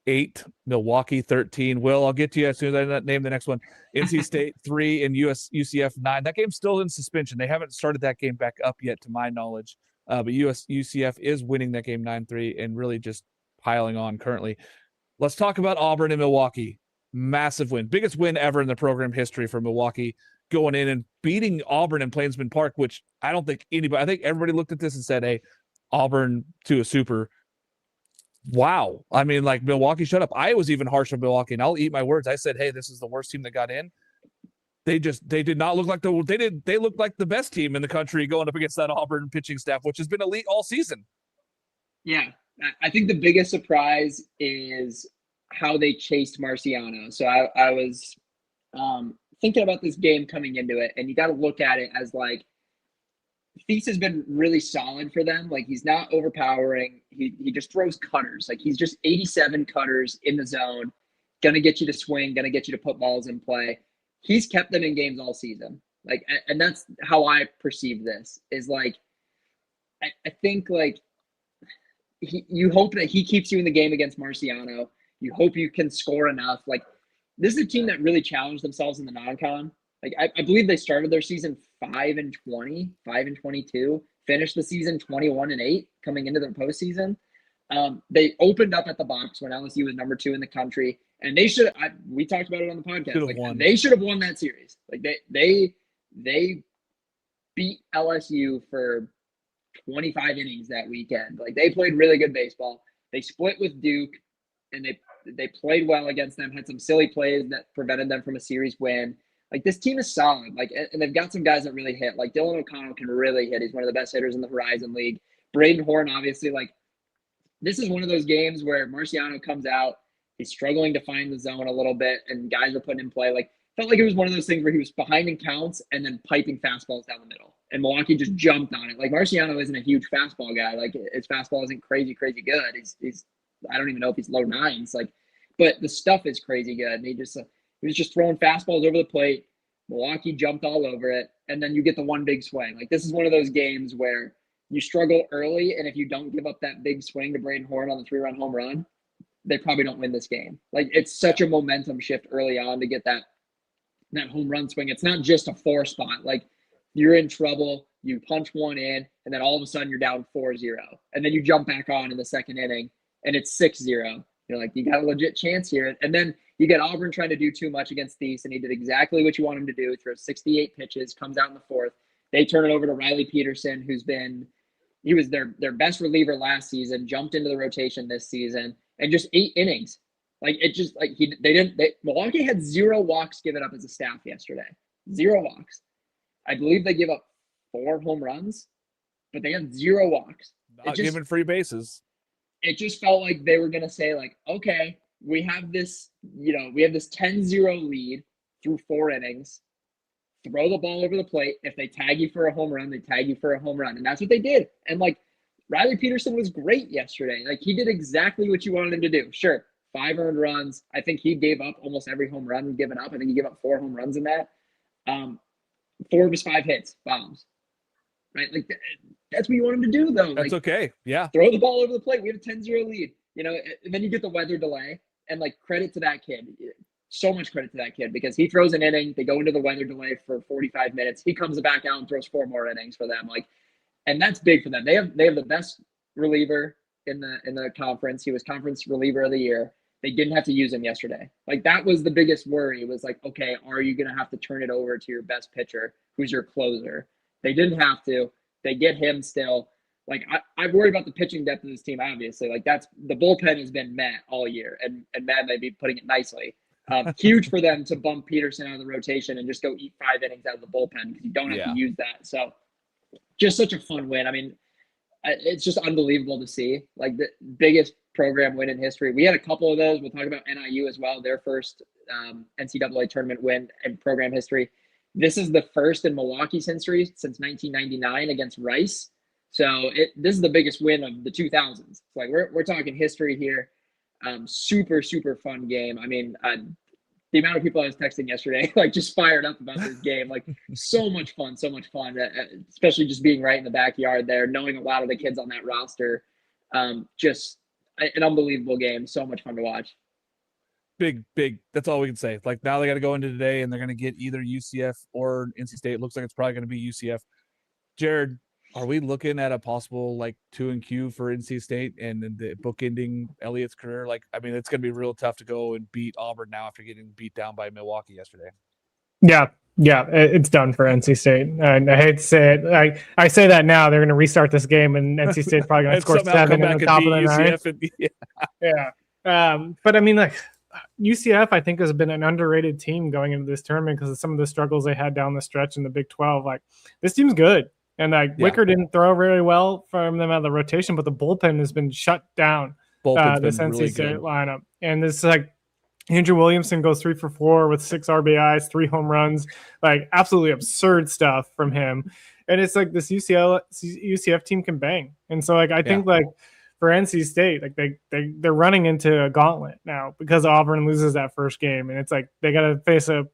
8, Milwaukee 13. Will, I'll get to you as soon as I name the next one. NC State 3 and UCF 9. That game's still in suspension. They haven't started that game back up yet, to my knowledge. But UCF is winning that game 9-3 and really just piling on currently. Let's talk about Auburn and Milwaukee. Massive win. Biggest win ever in the program history for Milwaukee, going in and beating Auburn in Plainsman Park, which I think everybody looked at this and said, hey, Auburn to a super. Wow. I mean, like, Milwaukee shut up. I was even harsh on Milwaukee, and I'll eat my words. I said, hey, this is the worst team that got in. They did not look like they looked like the best team in the country going up against that Auburn pitching staff, which has been elite all season.
Yeah. I think the biggest surprise is how they chased Marciano. So I was thinking about this game coming into it, and you got to look at it as like, Thies has been really solid for them. Like, he's not overpowering. He just throws cutters. Like, he's just 87 cutters in the zone, gonna get you to swing, gonna get you to put balls in play. He's kept them in games all season. Like, and that's how I perceive this, is like, I think like you hope that he keeps you in the game against Marciano. You hope you can score enough. Like, this is a team that really challenged themselves in the non-con. Like, I believe they started their season 5-20, 5-22, finished the season 21-8 coming into their postseason. They opened up at the box when LSU was number 2 in the country, and they should. We talked about it on the podcast. Like, they should have won that series. Like, they beat LSU for 25 innings that weekend. Like, they played really good baseball. They split with Duke, and they played well against them. Had some silly plays that prevented them from a series win. Like, this team is solid. Like, and they've got some guys that really hit. Like, Dylan O'Connell can really hit. He's one of the best hitters in the Horizon League. Braden Horn, obviously, like, this is one of those games where Marciano comes out. He's struggling to find the zone a little bit, and guys are putting in play. Like, felt like it was one of those things where he was behind in counts and then piping fastballs down the middle. And Milwaukee just jumped on it. Like, Marciano isn't a huge fastball guy. Like, his fastball isn't crazy good. He's I don't even know if he's low 9s. Like, but the stuff is crazy good. And he was just throwing fastballs over the plate. Milwaukee jumped all over it. And then you get the one big swing. Like, this is one of those games where you struggle early, and if you don't give up that big swing to Braden Horn on the 3-run home run, they probably don't win this game. Like, it's such a momentum shift early on to get that home run swing. It's not just a 4 spot. Like, you're in trouble, you punch one in, and then all of a sudden you're down 4-0. And then you jump back on in the second inning, and it's 6-0. You're like, you got a legit chance here. And then you get Auburn trying to do too much against Thies, and he did exactly what you want him to do. Throws 68 pitches, comes out in the 4th. They turn it over to Riley Peterson, he was their best reliever last season, jumped into the rotation this season, and just 8 innings. Like, it just, like, Milwaukee had 0 walks given up as a staff yesterday. 0 walks. I believe they give up 4 home runs, but they had 0 walks.
Not giving free bases.
It just felt like they were going to say, like, okay, we have this 10-0 lead through 4 innings. Throw the ball over the plate. If they tag you for a home run, they tag you for a home run. And that's what they did. And, like, Riley Peterson was great yesterday. Like, he did exactly what you wanted him to do. Sure, 5 earned runs. I think he gave up almost every home run given up. I think he gave up 4 home runs in that. 4 of his 5 hits, bombs. Right? Like, that's what you want him to do, though.
That's
like,
okay. Yeah.
Throw the ball over the plate. We have a 10-0 lead. You know, and then you get the weather delay. And, like, credit to that kid. so much credit to that kid because he throws an inning. They go into the weather delay for 45 minutes. He comes back out and throws 4 more innings for them. Like, and that's big for them. They have the best reliever in the conference. He was conference reliever of the year. They didn't have to use him yesterday. Like, that was the biggest worry. It was like, okay, are you going to have to turn it over to your best pitcher, who's your closer? They didn't have to. They get him still. Like, I've worried about the pitching depth of this team, obviously. Like, the bullpen has been Matt all year, and Matt may be putting it nicely. Huge for them to bump Peterson out of the rotation and just go eat 5 innings out of the bullpen because you don't have to use that. So just such a fun win. I mean, it's just unbelievable to see. Like, the biggest program win in history. We had a couple of those. We'll talk about NIU as well, their first NCAA tournament win in program history. This is the first in Milwaukee's history since 1999 against Rice. So this is the biggest win of the 2000s. Like, we're talking history here. Super, super fun game. I mean, the amount of people I was texting yesterday, like, just fired up about this game. Like, so much fun, especially just being right in the backyard there, knowing a lot of the kids on that roster. Just an unbelievable game. So much fun to watch.
Big. That's all we can say. Like, now they got to go into today, and they're going to get either UCF or NC State. It looks like it's probably going to be UCF. Jared, are we looking at a possible 2-Q for NC State and the bookending Elliott's career? Like, I mean, it's going to be real tough to go and beat Auburn now after getting beat down by Milwaukee yesterday.
Yeah, it's done for NC State. And I hate to say it. I say that now. They're going to restart this game, and NC State's probably going to score 7 in the top of the ninth. Yeah. But I mean, like, UCF, I think, has been an underrated team going into this tournament because of some of the struggles they had down the stretch in the Big 12. Like, this team's good. And Wicker didn't throw very well from them out of the rotation, but the bullpen has been shut down. This NC
really
State
good
lineup. And this Andrew Williamson goes 3 for 4 with 6 RBIs, 3 home runs, like, absolutely absurd stuff from him. And it's like this UCF team can bang. And so I think for NC State, like, they're running into a gauntlet now because Auburn loses that first game, and it's like they got to face a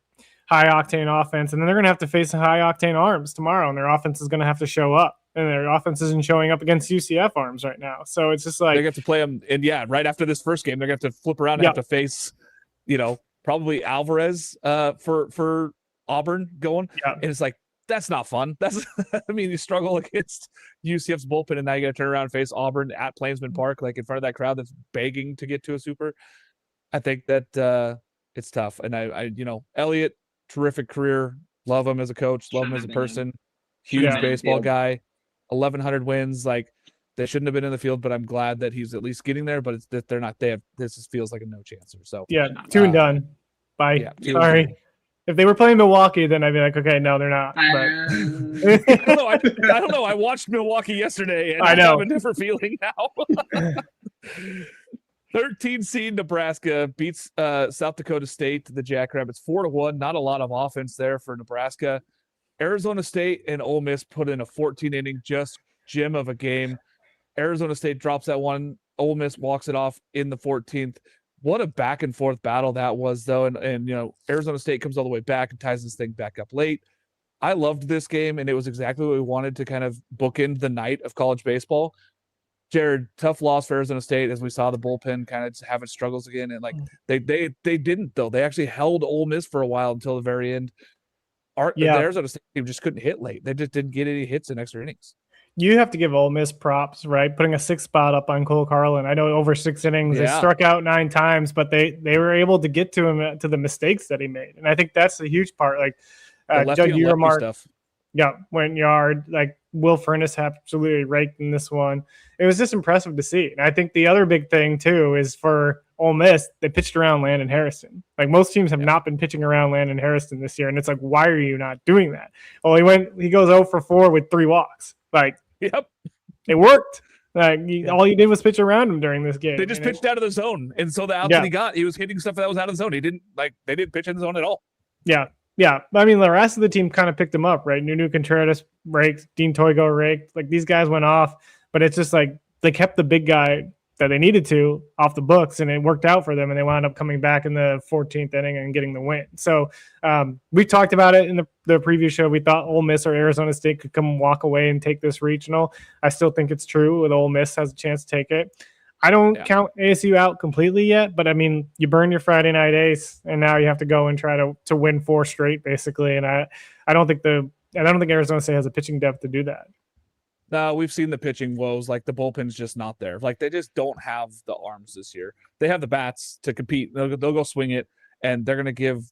high octane offense, and then they're going to have to face a high octane arms tomorrow, and their offense is going to have to show up, and their offense isn't showing up against UCF arms right now. So it's just like
they have to play them, and right after this first game, they're going to have to flip around and have to face, probably Alvarez for Auburn going, and it's like, that's not fun. That's I mean, you struggle against UCF's bullpen, and now you got to turn around and face Auburn at Plainsman Park, like in front of that crowd that's begging to get to a super. I think that it's tough, and I Elliott. Terrific career. Love him as a coach. Love him as a person. Huge baseball guy. 1,100 wins. Like, they shouldn't have been in the field, but I'm glad that he's at least getting there. But it's that they're not. This feels like a no chancer. So
2 and done. Bye. Yeah, sorry. If they were playing Milwaukee, then I'd be like, okay, no, they're not. But...
I don't know. I watched Milwaukee yesterday, and I have a different feeling now. 13 seed Nebraska beats South Dakota State, the Jackrabbits 4-1. Not a lot of offense there for Nebraska. Arizona State and Ole Miss put in a 14-inning just gem of a game. Arizona State drops that one. Ole Miss walks it off in the 14th. What a back and forth battle that was, though. And Arizona State comes all the way back and ties this thing back up late. I loved this game, and it was exactly what we wanted to kind of bookend the night of college baseball. Jared, tough loss for Arizona State, as we saw the bullpen kind of having struggles again. And they didn't, though. They actually held Ole Miss for a while until the very end. The Arizona State team just couldn't hit late. They just didn't get any hits in extra innings.
You have to give Ole Miss props, right? Putting a 6th spot up on Cole Carlin. I know over 6 innings, they struck out 9 times, but they were able to get to him to the mistakes that he made. And I think that's the huge part. Like, Judd, you remarked stuff. Yeah, went yard. Like, Will Furness absolutely raked in this one. It was just impressive to see. And I think the other big thing, too, is for Ole Miss, they pitched around Landon Harrison. Like, most teams have not been pitching around Landon Harrison this year. And it's like, why are you not doing that? Well, he goes 0 for 4 with 3 walks. Like, it worked. Like, all you did was pitch around him during this game.
They just pitched out of the zone. And so the outs that he was hitting stuff that was out of the zone. They didn't pitch in the zone at all.
Yeah, I mean, the rest of the team kind of picked him up, right? Nunu Contreras raked, Dean Toigo raked. Like, these guys went off, but it's just like they kept the big guy that they needed to off the books, and it worked out for them, and they wound up coming back in the 14th inning and getting the win. So we talked about it in the preview show. We thought Ole Miss or Arizona State could come walk away and take this regional. I still think it's true with Ole Miss has a chance to take it. I don't count ASU out completely yet, but I mean, you burn your Friday night ace, and now you have to go and try to win 4 straight, basically. And I don't think Arizona State has a pitching depth to do that.
No, we've seen the pitching woes. Like the bullpen's just not there. Like they just don't have the arms this year. They have the bats to compete. They'll go swing it, and they're going to give.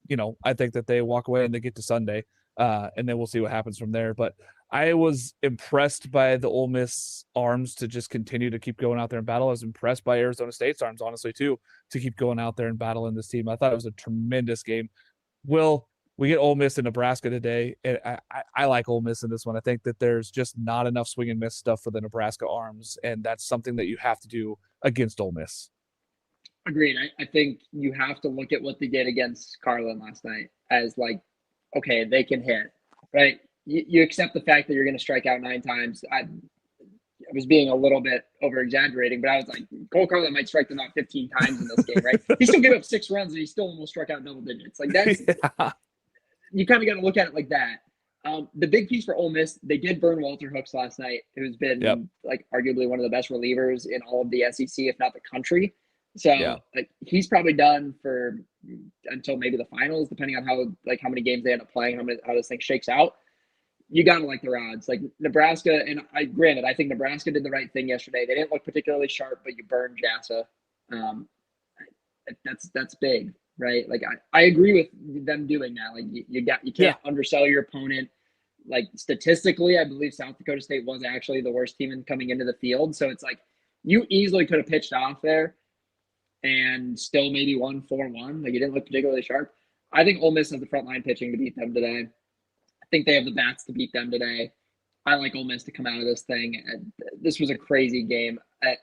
I think that they walk away and they get to Sunday, and then we'll see what happens from there. But I was impressed by the Ole Miss arms to just continue to keep going out there and battle. I was impressed by Arizona State's arms, honestly, too, to keep going out there and battling this team. I thought it was a tremendous game. We get Ole Miss and Nebraska today, and I like Ole Miss in this one. I think that there's just not enough swing and miss stuff for the Nebraska arms, and that's something that you have to do against Ole Miss.
Agreed. I think you have to look at what they did against Carlin last night as like, okay, they can hit, right? You accept the fact that you're going to strike out 9 times. I was being a little bit over-exaggerating, but I was like, Cole Carlin might strike them out 15 times in this game, right? He still gave up 6 runs, and he still almost struck out double digits. Like that's you kind of got to look at it like that. The big piece for Ole Miss, they did burn Walter Hooks last night, who's been like arguably one of the best relievers in all of the SEC, if not the country. So like he's probably done for until maybe the finals, depending on how many games they end up playing, how this thing shakes out. You got to like their odds. Like Nebraska, and I think Nebraska did the right thing yesterday. They didn't look particularly sharp, but you burned Jassa. That's big, right? Like I agree with them doing that. Like you can't undersell your opponent. Like statistically, I believe South Dakota State was actually the worst team coming into the field. So it's like you easily could have pitched off there and still maybe won 4-1. Like you didn't look particularly sharp. I think Ole Miss has the front line pitching to beat them today. I think they have the bats to beat them today. I like Ole Miss to come out of this thing. This was a crazy game.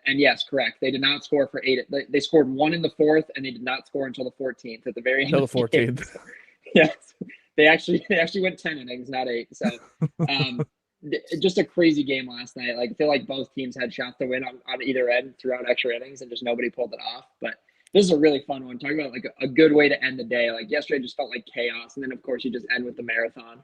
And yes, correct. They did not score for 8. They scored 1 in the 4th, and they did not score until the 14th at the very end.
Until the 14th.
Yes. They actually went 10 innings, not 8. So just a crazy game last night. Like I feel like both teams had shots to win on either end throughout extra innings, and just nobody pulled it off. But this is a really fun one. Talking about like a good way to end the day. Like yesterday just felt like chaos, and then of course you just end with the marathon.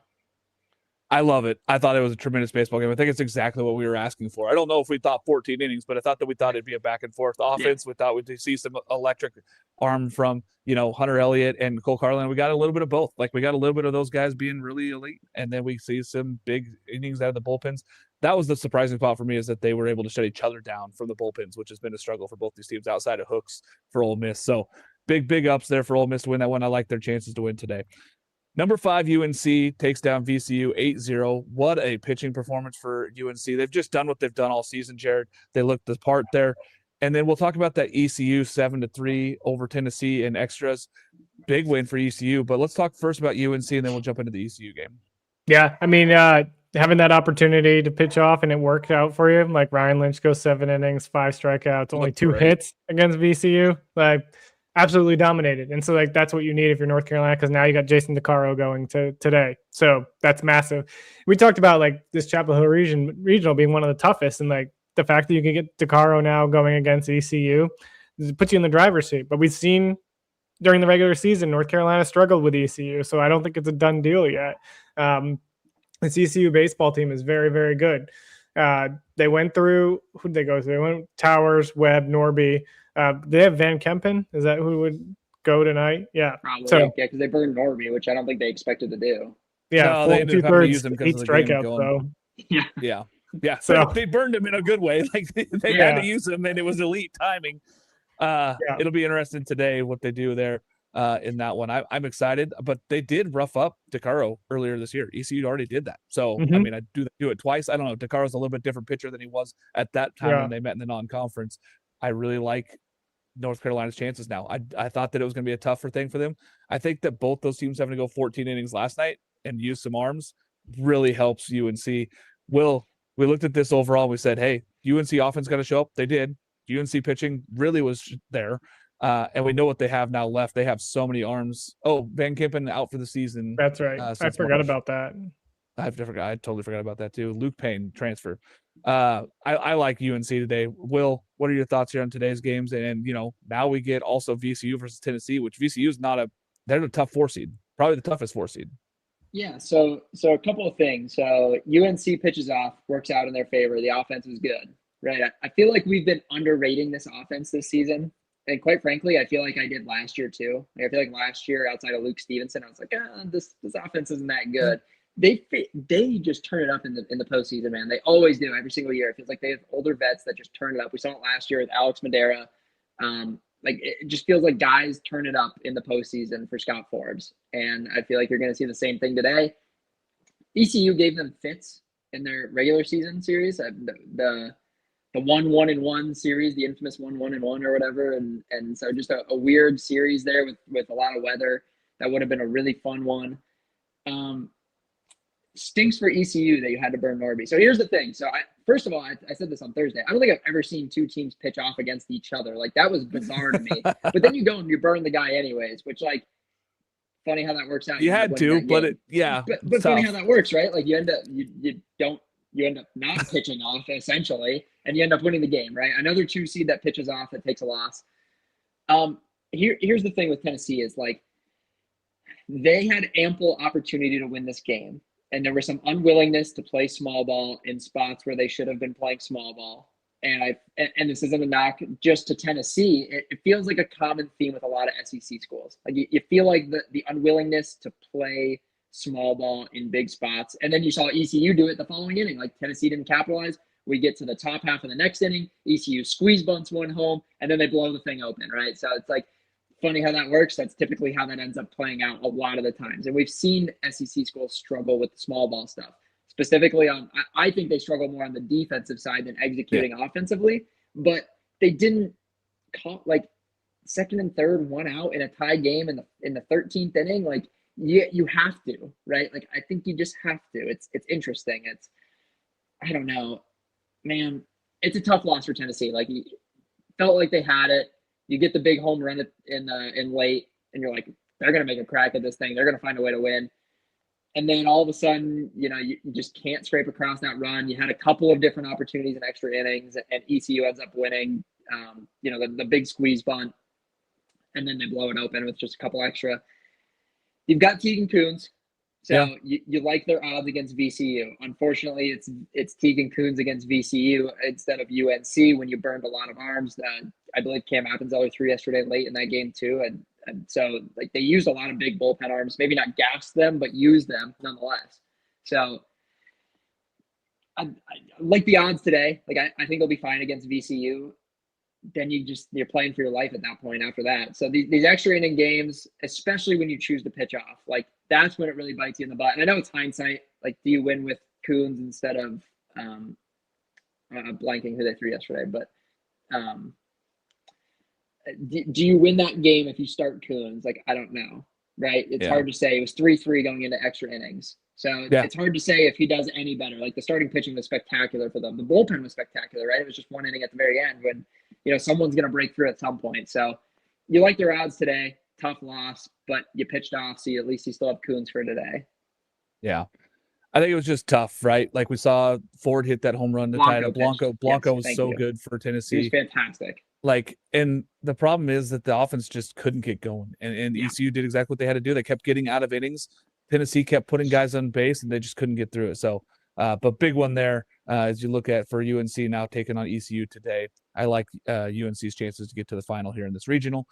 I love it. I thought it was a tremendous baseball game. I think it's exactly what we were asking for. I don't know if we thought 14 innings, but I thought it'd be a back and forth offense. Yeah. We thought we'd see some electric arm from, Hunter Elliott and Cole Carlin. We got a little bit of both. Like we got a little bit of those guys being really elite, and then we see some big innings out of the bullpens. That was the surprising part for me, is that they were able to shut each other down from the bullpens, which has been a struggle for both these teams outside of Hooks for Ole Miss. So big ups there for Ole Miss to win that one. I like their chances to win today. Number 5, UNC takes down VCU 8-0. What a pitching performance for UNC. They've just done what they've done all season, Jared. They looked the part there. And then we'll talk about that ECU 7-3 over Tennessee in extras. Big win for ECU. But let's talk first about UNC, and then we'll jump into the ECU game.
Yeah, I mean, having that opportunity to pitch off and it worked out for you. Like Ryan Lynch goes 7 innings, 5 strikeouts, only 2 hits against VCU. Like absolutely dominated. And so like that's what you need if you're North Carolina, because now you got Jason DeCaro going today. So that's massive. We talked about like this Chapel Hill regional being one of the toughest, and like the fact that you can get DeCaro now going against ECU puts you in the driver's seat. But we've seen during the regular season North Carolina struggled with ECU, so I don't think it's a done deal yet. This ECU baseball team is very, very good. They went through, who did they go through? They went Towers, Webb, Norby. They have Van Kempen. Is that who would go tonight? Yeah.
Probably. So, yeah, because they burned Norby, which I don't think they expected to do.
Yeah.
No, they ended up having to use him because
8
of the
strikeouts,
game
though.
Yeah. Yeah.
So
they burned him in a good way. Like they had to use him, and it was elite timing. It'll be interesting today what they do there in that one. I'm excited, but they did rough up DeCaro earlier this year. ECU already did that. So, I mean, I do it twice. I don't know. DeCaro's a little bit different pitcher than he was at that time when they met in the non-conference. I really like North Carolina's chances now. I thought that it was going to be a tougher thing for them. I think that both those teams having to go 14 innings last night and use some arms really helps UNC. We looked at this overall and we said, hey, UNC offense got to show up. They did. UNC pitching really was there. And we know what they have now left. They have so many arms. Oh, Van Kempen out for the season.
That's right. I forgot about that.
I totally forgot about that too. Luke Payne transfer. I like UNC today. Will, what are your thoughts here on today's games? And now we get also VCU versus Tennessee, which VCU is they're the tough 4 seed, probably the toughest 4 seed.
Yeah. So a couple of things. So UNC pitches off, works out in their favor. The offense is good, right? I feel like we've been underrating this offense this season. And quite frankly, I feel like I did last year too. Like, I feel like last year, outside of Luke Stevenson, I was like, this offense isn't that good. They just turn it up in the postseason, man. They always do every single year. It feels like they have older vets that just turn it up. We saw it last year with Alex Madera. Like, it just feels like guys turn it up in the postseason for Scott Forbes, and I feel like you're going to see the same thing today. ECU gave them fits in their regular season series. The 1-1-1 series, the infamous 1-1-1 or whatever, and so just a weird series there with a lot of weather. That would have been a really fun one. Stinks for ECU that you had to burn Norby. So here's the thing. So first of all, I said this on Thursday. I don't think I've ever seen two teams pitch off against each other. Like, that was bizarre to me. But then you go and you burn the guy anyways, which, like, funny how that works out.
You had to, but
but funny how that works, right? Like, you end up you end up not pitching off essentially, and you end up winning the game, right? Another 2 seed that pitches off that takes a loss. Here's the thing with Tennessee is, like, they had ample opportunity to win this game. And there was some unwillingness to play small ball in spots where they should have been playing small ball. And this isn't a knock just to Tennessee. It feels like a common theme with a lot of SEC schools. Like, you feel like the unwillingness to play small ball in big spots. And then you saw ECU do it the following inning. Like, Tennessee didn't capitalize. We get to the top half of the next inning. ECU squeeze bunts one home, and then they blow the thing open, right? So it's like, funny how that works. That's typically how that ends up playing out a lot of the times. And we've seen SEC schools struggle with the small ball stuff. Specifically I think they struggle more on the defensive side than executing offensively. But they didn't call, like, second and third, 1 out in a tie game in the 13th inning. Like, you have to, right? Like, I think you just have to. It's interesting. I don't know, man. It's a tough loss for Tennessee. Like, you felt like they had it. You get the big home run in late, and you're like, they're going to make a crack at this thing. They're going to find a way to win. And then all of a sudden, you just can't scrape across that run. You had a couple of different opportunities in extra innings, and ECU ends up winning, the big squeeze bunt, and then they blow it open with just a couple extra. You've got Tegan Coons. So you like their odds against VCU. Unfortunately, it's Tegan Coons against VCU instead of UNC when you burned a lot of arms. I believe Cam Appenzeller threw yesterday late in that game too. And so, like, they used a lot of big bullpen arms, maybe not gassed them, but used them nonetheless. So I like the odds today. Like, I think they'll be fine against VCU. Then you're playing for your life at that point after that. So these extra inning games, especially when you choose to pitch off, like, that's when it really bites you in the butt. And I know it's hindsight. Like, do you win with Coons instead of blanking who they threw yesterday? But do you win that game if you start Coons? Like, I don't know, right? It's hard to say. It was 3-3 going into extra innings. So it's hard to say if he does any better. Like, the starting pitching was spectacular for them. The bullpen was spectacular, right? It was just 1 inning at the very end when, someone's going to break through at some point. So you like their odds today. Tough loss, but you pitched off, so at least you still have Coons for today.
Yeah. I think it was just tough, right? Like, we saw Ford hit that home run to tie it up. Blanco was so good for Tennessee.
He was fantastic.
Like, and the problem is that the offense just couldn't get going. And ECU did exactly what they had to do. They kept getting out of innings. Tennessee kept putting guys on base, and they just couldn't get through it. So, but big one there as you look at for UNC now taking on ECU today. I like UNC's chances to get to the final here in this regional.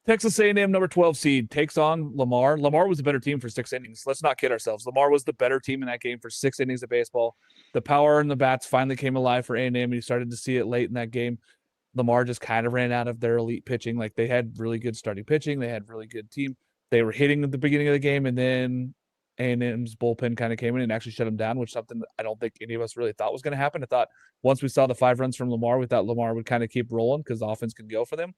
Texas A&M number 12 seed takes on Lamar. Lamar was a better team for 6 innings. Let's not kid ourselves. Lamar was the better team in that game for 6 innings of baseball. The power in the bats finally came alive for A&M, and you started to see it late in that game. Lamar just kind of ran out of their elite pitching. Like, they had really good starting pitching. They had really good team. They were hitting at the beginning of the game, and then A&M's bullpen kind of came in and actually shut them down, which is something that I don't think any of us really thought was going to happen. I thought once we saw the 5 runs from Lamar, we thought Lamar would kind of keep rolling because the offense can go for them.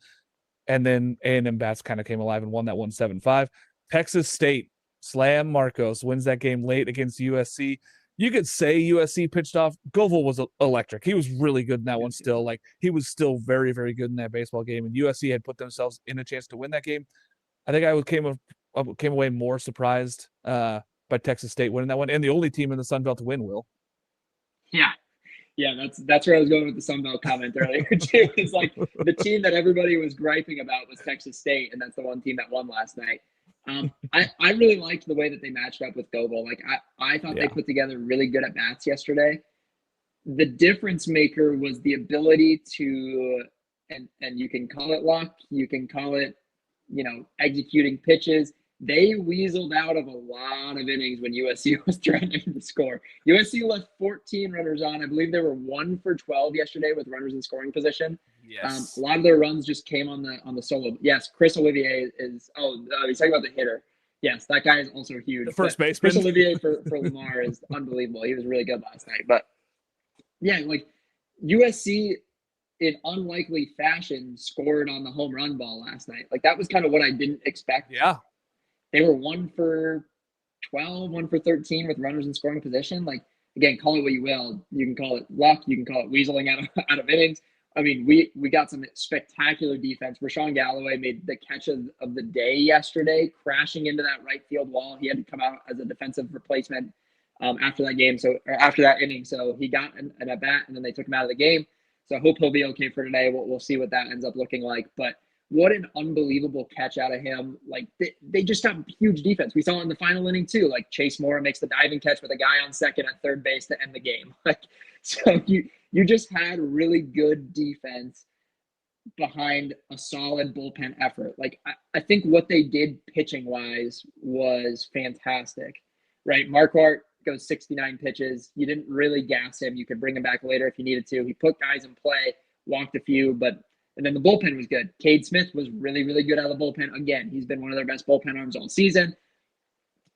And then A&M bats kind of came alive and won that 1-7-5. Texas State, Slam Marcos, wins that game late against USC. You could say USC pitched off. Govil was electric. He was really good in that one still. Like, he was still very, very good in that baseball game. And USC had put themselves in a chance to win that game. I think I came away more surprised by Texas State winning that one. And the only team in the Sun Belt to win, Will.
Yeah, that's where I was going with the Sun Belt comment earlier too. It's like the team that everybody was griping about was Texas State, and that's the one team that won last night. I really liked the way that they matched up with Govil. Like, I thought they put together really good at bats yesterday. the difference maker was the ability to, and you can call it luck, you can call it, executing pitches. They weaseled out of a lot of innings when USC was trying to score. USC left 14 runners on. I believe they were 1 for 12 yesterday with runners in scoring position.
Yes.
A lot of their runs just came on the solo. Yes, Chris Olivier is. He's talking about the hitter. Yes, that guy is also huge.
The first baseman.
Chris Olivier for Lamar is unbelievable. He was really good last night. But yeah, like USC in unlikely fashion scored on the home run ball last night. Like that was kind of what I didn't expect.
Yeah.
They were 1 for 12, 1 for 13 with runners in scoring position. Like, again, call it what you will. You can call it luck. You can call it weaseling out of innings. I mean, we got some spectacular defense. Rashawn Galloway made the catch of the day yesterday, crashing into that right field wall. He had to come out as a defensive replacement after that game. Or after that inning. So he got an at bat, and then they took him out of the game. So I hope he'll be okay for today. We'll see what that ends up looking like. But what an unbelievable catch out of him. Like they just have huge defense. We saw in the final inning too, like Chase Moore makes the diving catch with a guy on second at third base to end the game. Like, so you just had really good defense behind a solid bullpen effort. Like I think what they did pitching wise was fantastic, right? Marquardt goes 69 pitches. You didn't really gas him. You could bring him back later if you needed to. He put guys in play, walked a few, and then the bullpen was good. Cade Smith was really, really good out of the bullpen. Again, he's been one of their best bullpen arms all season.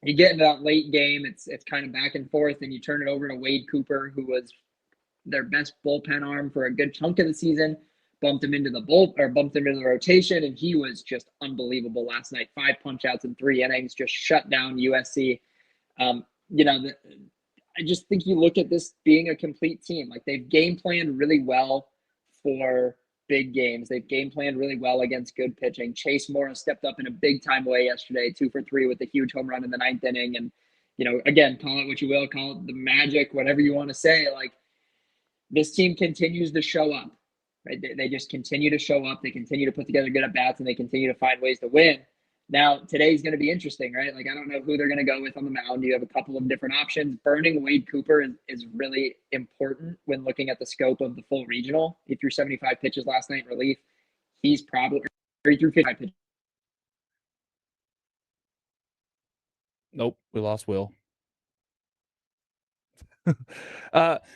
You get into that late game, it's kind of back and forth, and you turn it over to Wade Cooper, who was their best bullpen arm for a good chunk of the season. Bumped him into the rotation, and he was just unbelievable last night. 5 punch outs in 3 innings, just shut down USC. I just think you look at this being a complete team. Like they've game planned really well for big games. They've game planned really well against good pitching. Chase Moore stepped up in a big time way yesterday, 2 for 3 with a huge home run in the 9th inning. And, again, call it what you will, call it the magic, whatever you want to say. Like this team continues to show up, right? They just continue to show up. They continue to put together good at bats, and they continue to find ways to win. Now, today's going to be interesting, right? Like, I don't know who they're going to go with on the mound. You have a couple of different options. Burning Wade Cooper is really important when looking at the scope of the full regional. He threw 75 pitches last night in relief. He threw 55 pitches.
Nope, we lost Will.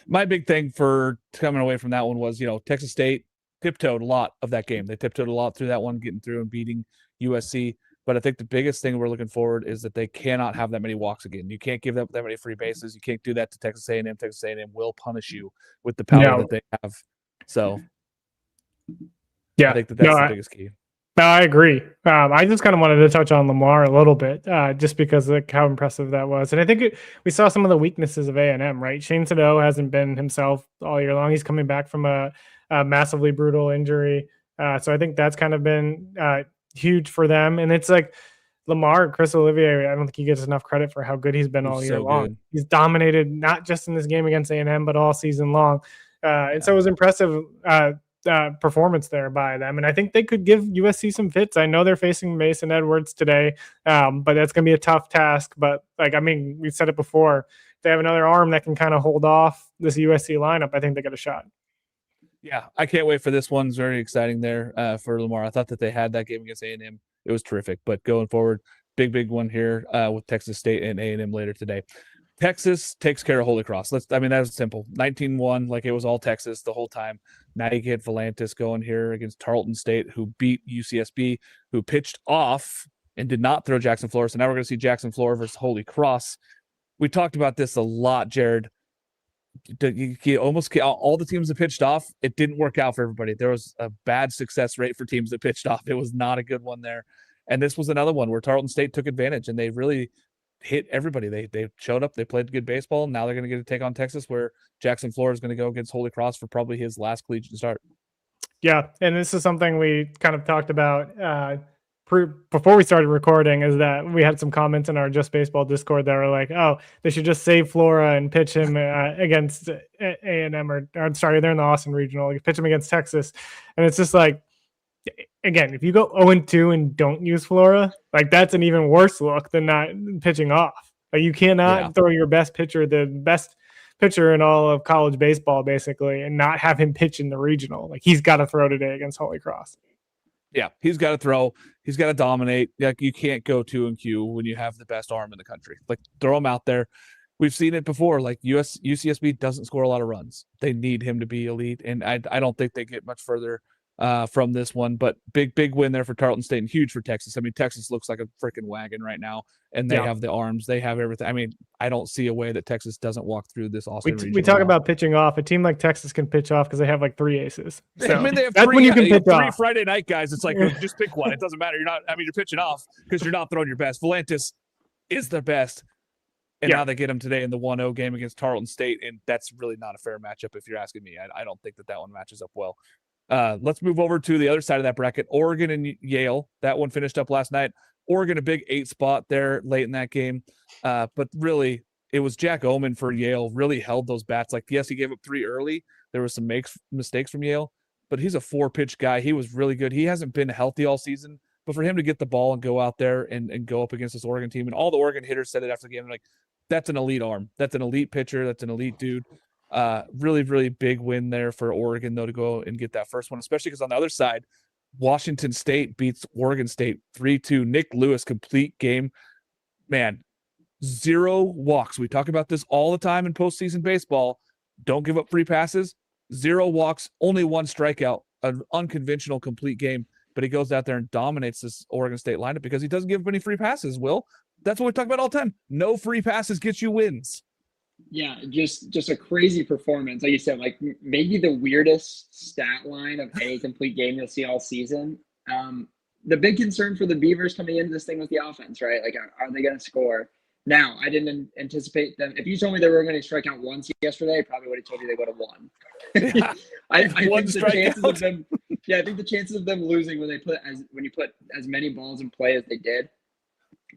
My big thing for coming away from that one was, Texas State tiptoed a lot of that game. They tiptoed a lot through that one, getting through and beating USC. But I think the biggest thing we're looking forward is that they cannot have that many walks again. You can't give up that many free bases. You can't do that to Texas A&M. Texas A&M will punish you with the power that they have. So,
yeah,
I think that's the biggest key.
No, I agree. I just kind of wanted to touch on Lamar a little bit, just because of how impressive that was. And I think we saw some of the weaknesses of A&M, right? Shane Sado hasn't been himself all year long. He's coming back from a massively brutal injury. So I think that's kind of been huge for them. And it's like Lamar, Chris Olivier, I don't think he gets enough credit for how good he's been all year long. Good. He's dominated not just in this game against A&M, but all season long. And so it was impressive performance there by them. And I think they could give USC some fits. I know they're facing Mason Edwards today, but that's going to be a tough task. But we said it before, if they have another arm that can kind of hold off this USC lineup, I think they got a shot.
Yeah, I can't wait for this one. It's very exciting there for Lamar. I thought that they had that game against A&M. It was terrific. But going forward, big one here with Texas State and A&M later today. Texas takes care of Holy Cross. That was simple. 19-1, like it was all Texas the whole time. Now you get Volantis going here against Tarleton State, who beat UCSB, who pitched off and did not throw Jackson Flores. So now we're going to see Jackson Flores versus Holy Cross. We talked about this a lot, Jared. You almost all the teams that pitched off, it didn't work out for everybody. There was a bad success rate for teams that pitched off. It was not a good one there. And this was another one where Tarleton State took advantage, and they really hit everybody. They showed up, they played good baseball. Now they're going to get to take on Texas, where Jackson Flores is going to go against Holy Cross for probably his last collegiate start. Yeah,
and this is something we kind of talked about before we started recording, is that we had some comments in our Just Baseball Discord that were like, oh, they should just save Flora and pitch him against A&M or sorry, they're in the Austin Regional, pitch him against Texas. And it's just like, again, if you go 0-2 and don't use Flora, like that's an even worse look than not pitching off. Like you cannot throw your best pitcher, the best pitcher in all of college baseball, basically, and not have him pitch in the regional. Like, he's got to throw today against Holy Cross.
Yeah, he's got to throw. He's got to dominate. Like, you can't go 2-Q when you have the best arm in the country. Like, throw him out there. We've seen it before. Like, UCSB doesn't score a lot of runs. They need him to be elite, and I don't think they get much further from this one. But big win there for Tarleton State, and huge for Texas. I mean, Texas looks like a freaking wagon right now, and they have the arms. They have everything. I mean, I don't see a way that Texas doesn't walk through this Austin region.
We talk about pitching off. A team like Texas can pitch off because they have like 3 aces. So
I mean, they have
that's
three,
when you can pitch
three
off.
Friday night guys. It's like, just pick one. It doesn't matter. You're pitching off because you're not throwing your best. Volantis is the best. And now they get him today in the 1-0 game against Tarleton State, and that's really not a fair matchup if you're asking me. I don't think that one matches up well. Let's move over to the other side of that bracket, Oregon and Yale. That one finished up last night. Oregon, a big 8 spot there late in that game. But really, it was Jack Oman for Yale really held those bats. Like, yes, he gave up 3 early. There was some mistakes from Yale, but he's a 4-pitch guy. He was really good. He hasn't been healthy all season. But for him to get the ball and go out there and go up against this Oregon team, and all the Oregon hitters said it after the game, like, that's an elite arm. That's an elite pitcher. That's an elite dude. Really, really big win there for Oregon, though, to go and get that first one, especially because on the other side, Washington State beats Oregon State 3-2. Nick Lewis, complete game. Man, 0 walks. We talk about this all the time in postseason baseball. Don't give up free passes. 0 walks, only 1 strikeout, an unconventional complete game. But he goes out there and dominates this Oregon State lineup because he doesn't give up any free passes, Will. That's what we talk about all the time. No free passes gets you wins.
Yeah, just a crazy performance. Like you said, like maybe the weirdest stat line of any complete game you'll see all season. The big concern for the Beavers coming into this thing was the offense, right? Like, are they going to score? Now, I didn't anticipate them. If you told me they were going to strike out once yesterday, I probably would have told you they would have won.
Yeah,
I think the chances of them. Yeah, I think the chances of them losing when you put as many balls in play as they did,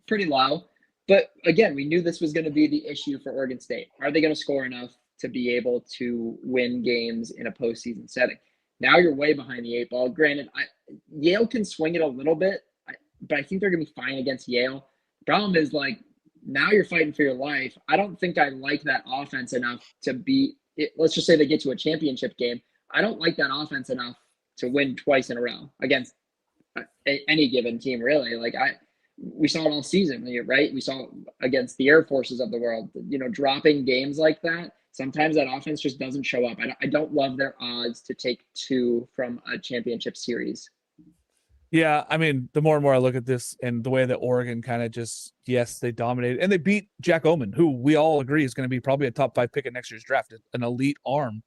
pretty low. But again, we knew this was going to be the issue for Oregon State. Are they going to score enough to be able to win games in a postseason setting? Now you're way behind the 8 ball. Granted, Yale can swing it a little bit, but I think they're going to be fine against Yale. Problem is, like, now you're fighting for your life. I don't think I like that offense enough to beat it. Let's just say they get to a championship game. I don't like that offense enough to win twice in a row against any given team, really. Like, we saw it all season, right? We saw against the Air Forces of the world, dropping games like that. Sometimes that offense just doesn't show up. I don't love their odds to take 2 from a championship series.
Yeah, I mean, the more and more I look at this and the way that Oregon kind of just, yes, they dominated. And they beat Jack Oman, who we all agree is going to be probably a top 5 pick in next year's draft, an elite arm.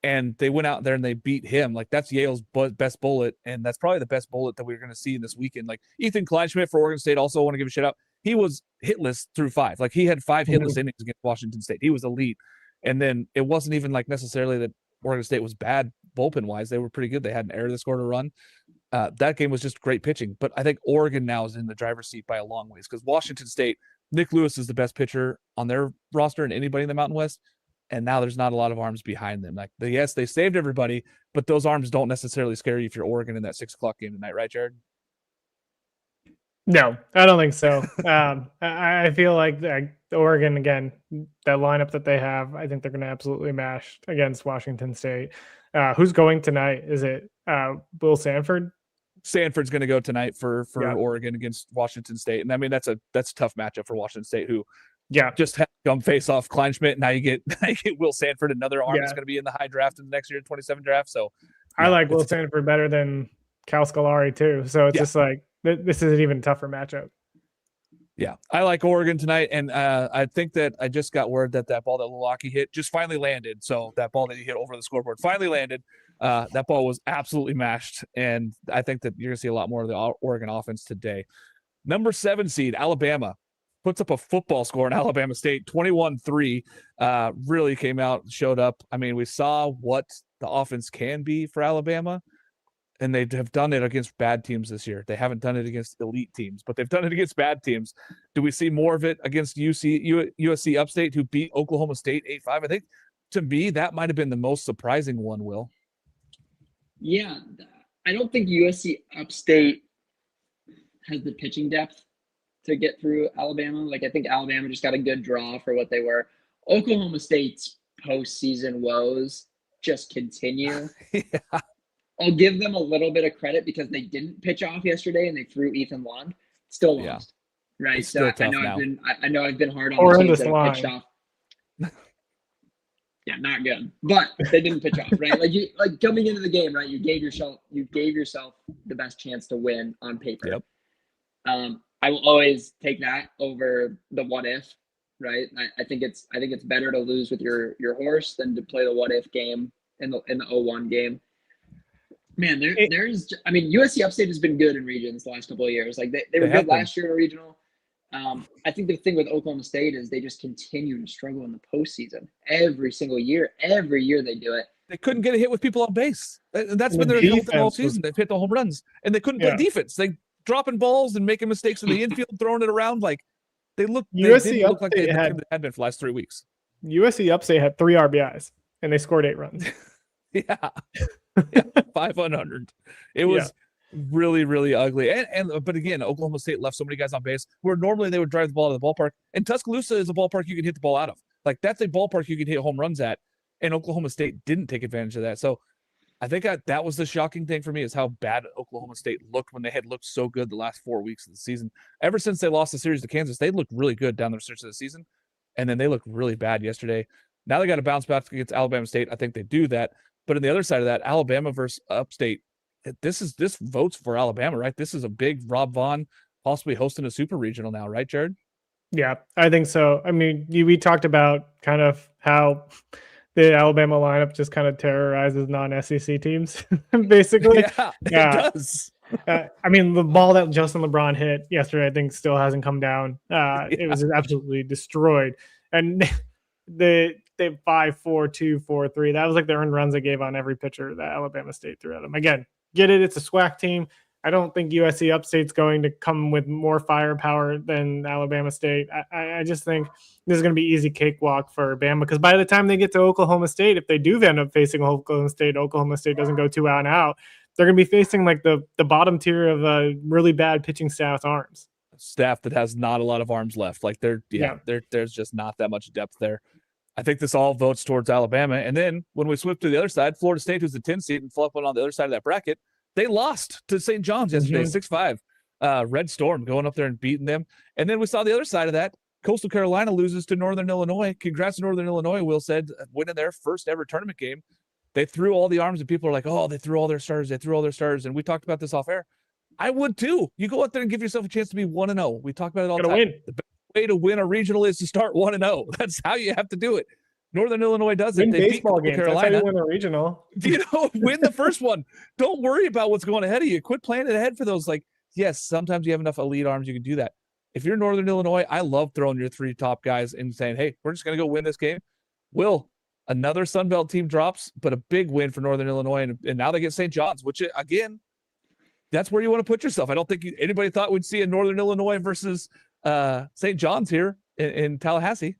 And they went out there and they beat him. Like, that's Yale's best bullet, and that's probably the best bullet that we're going to see in this weekend. Like, Ethan Kleinschmidt for Oregon State, also want to give a shout out. He was hitless through 5. Like, he had 5 hitless innings against Washington State. He was elite. And then it wasn't even like necessarily that Oregon State was bad bullpen-wise. They were pretty good. They had an error that scored a run. That game was just great pitching. But I think Oregon now is in the driver's seat by a long ways because Washington State, Nick Lewis is the best pitcher on their roster and anybody in the Mountain West. And now there's not a lot of arms behind them. Like, yes, they saved everybody, but those arms don't necessarily scare you if you're Oregon in that 6:00 game tonight, right, Jared?
No, I don't think so. I feel like the Oregon, again, that lineup that they have, I think they're going to absolutely mash against Washington State. Who's going tonight? Is it Will Sanford?
Sanford's going to go tonight for Oregon against Washington State. And I mean, that's a tough matchup for Washington State, who just had to come face off Kleinschmidt. Now you get Will Sanford, another arm that's going to be in the high draft in the next year, 27 draft. So
I like Will Sanford better than Cal Scolari too. So it's just like, this is an even tougher matchup.
Yeah, I like Oregon tonight, and I think that I just got word that ball that Luwaki hit just finally landed. So that ball that he hit over the scoreboard finally landed. That ball was absolutely mashed, and I think that you're going to see a lot more of the Oregon offense today. Number 7 seed, Alabama, puts up a football score in Alabama State, 21-3. Really came out, showed up. I mean, we saw what the offense can be for Alabama. And they have done it against bad teams this year. They haven't done it against elite teams, but they've done it against bad teams. Do we see more of it against USC Upstate, who beat Oklahoma State 8-5? I think, to me, that might have been the most surprising one, Will.
Yeah, I don't think USC Upstate has the pitching depth to get through Alabama. Like, I think Alabama just got a good draw for what they were. Oklahoma State's postseason woes just continue.
Yeah.
I'll give them a little bit of credit because they didn't pitch off yesterday and they threw Ethan Lund. Still lost, right?
It's still
So
tough now.
I know I've been hard on
Or
the
in
teams
this
that have pitched
line.
off. Yeah, not good. But they didn't pitch off, right? Like coming into the game, right? You gave yourself the best chance to win on paper.
Yep.
I will always take that over the what if, right? I think it's better to lose with your horse than to play the what if game in the 0-1 game. Man, USC Upstate has been good in regions the last couple of years. Like they were good last year in a regional. I think the thing with Oklahoma State is they just continue to struggle in the postseason every single year. Every year they do it.
They couldn't get a hit with people on base. And that's been their whole thing all season. They've hit the home runs, and they couldn't play defense. They dropping balls and making mistakes in the infield, throwing it around. Like they didn't look like they had been for the last 3 weeks.
USC Upstate had 3 RBIs, and they scored 8 runs.
Yeah. 500. It was really, really ugly. But again, Oklahoma State left so many guys on base where normally they would drive the ball to the ballpark. And Tuscaloosa is a ballpark you can hit the ball out of. Like that's a ballpark you can hit home runs at. And Oklahoma State didn't take advantage of that. So I think that was the shocking thing for me is how bad Oklahoma State looked when they had looked so good the last 4 weeks of the season. Ever since they lost the series to Kansas, they looked really good down the stretch of the season. And then they looked really bad yesterday. Now they got to bounce back against Alabama State. I think they do that. But on the other side of that, Alabama versus Upstate, this votes for Alabama, right? This is a big Rob Vaughn possibly hosting a super regional now, right, Jared?
Yeah, I think so. I mean, we talked about kind of how the Alabama lineup just kind of terrorizes non-SEC teams, basically.
Yeah, it does.
I mean, the ball that Justin LeBron hit yesterday, I think, still hasn't come down. It was absolutely destroyed. And the 5-4-2, 4-3, that was like the earned runs they gave on every pitcher that Alabama State threw at them. Again, get it. It's a SWAC team. I don't think USC Upstate's going to come with more firepower than Alabama State. I just think this is going to be easy cakewalk for Bama because by the time they get to Oklahoma State, if they do end up facing Oklahoma State doesn't go 2 out and out, they're going to be facing like the bottom tier of a really bad pitching staff arms.
Staff that has not a lot of arms left. Like there's just not that much depth there. I think this all votes towards Alabama. And then when we switch to the other side, Florida State, who's the 10 seed and flopping on the other side of that bracket, they lost to St. John's yesterday, 6-5. Red Storm going up there and beating them. And then we saw the other side of that. Coastal Carolina loses to Northern Illinois. Congrats to Northern Illinois, Will said, winning their first ever tournament game. They threw all the arms, and people are like, oh, they threw all their stars. And we talked about this off air. I would too. You go out there and give yourself a chance to be 1-0. We talk about it all the time.
Win.
The best way to win a regional is to start 1-0. That's how you have to do it. Northern Illinois does it.
They beat Coastal Carolina. That's how you win a regional.
Win the first one. Don't worry about what's going ahead of you. Quit planning ahead for those. Like, yes, sometimes you have enough elite arms you can do that. If you're Northern Illinois, I love throwing your 3 top guys and saying, hey, we're just going to go win this game. Will, another Sun Belt team drops, but a big win for Northern Illinois. And now they get St. John's, which, again, that's where you want to put yourself. I don't think anybody thought we'd see a Northern Illinois versus St. John's here in Tallahassee.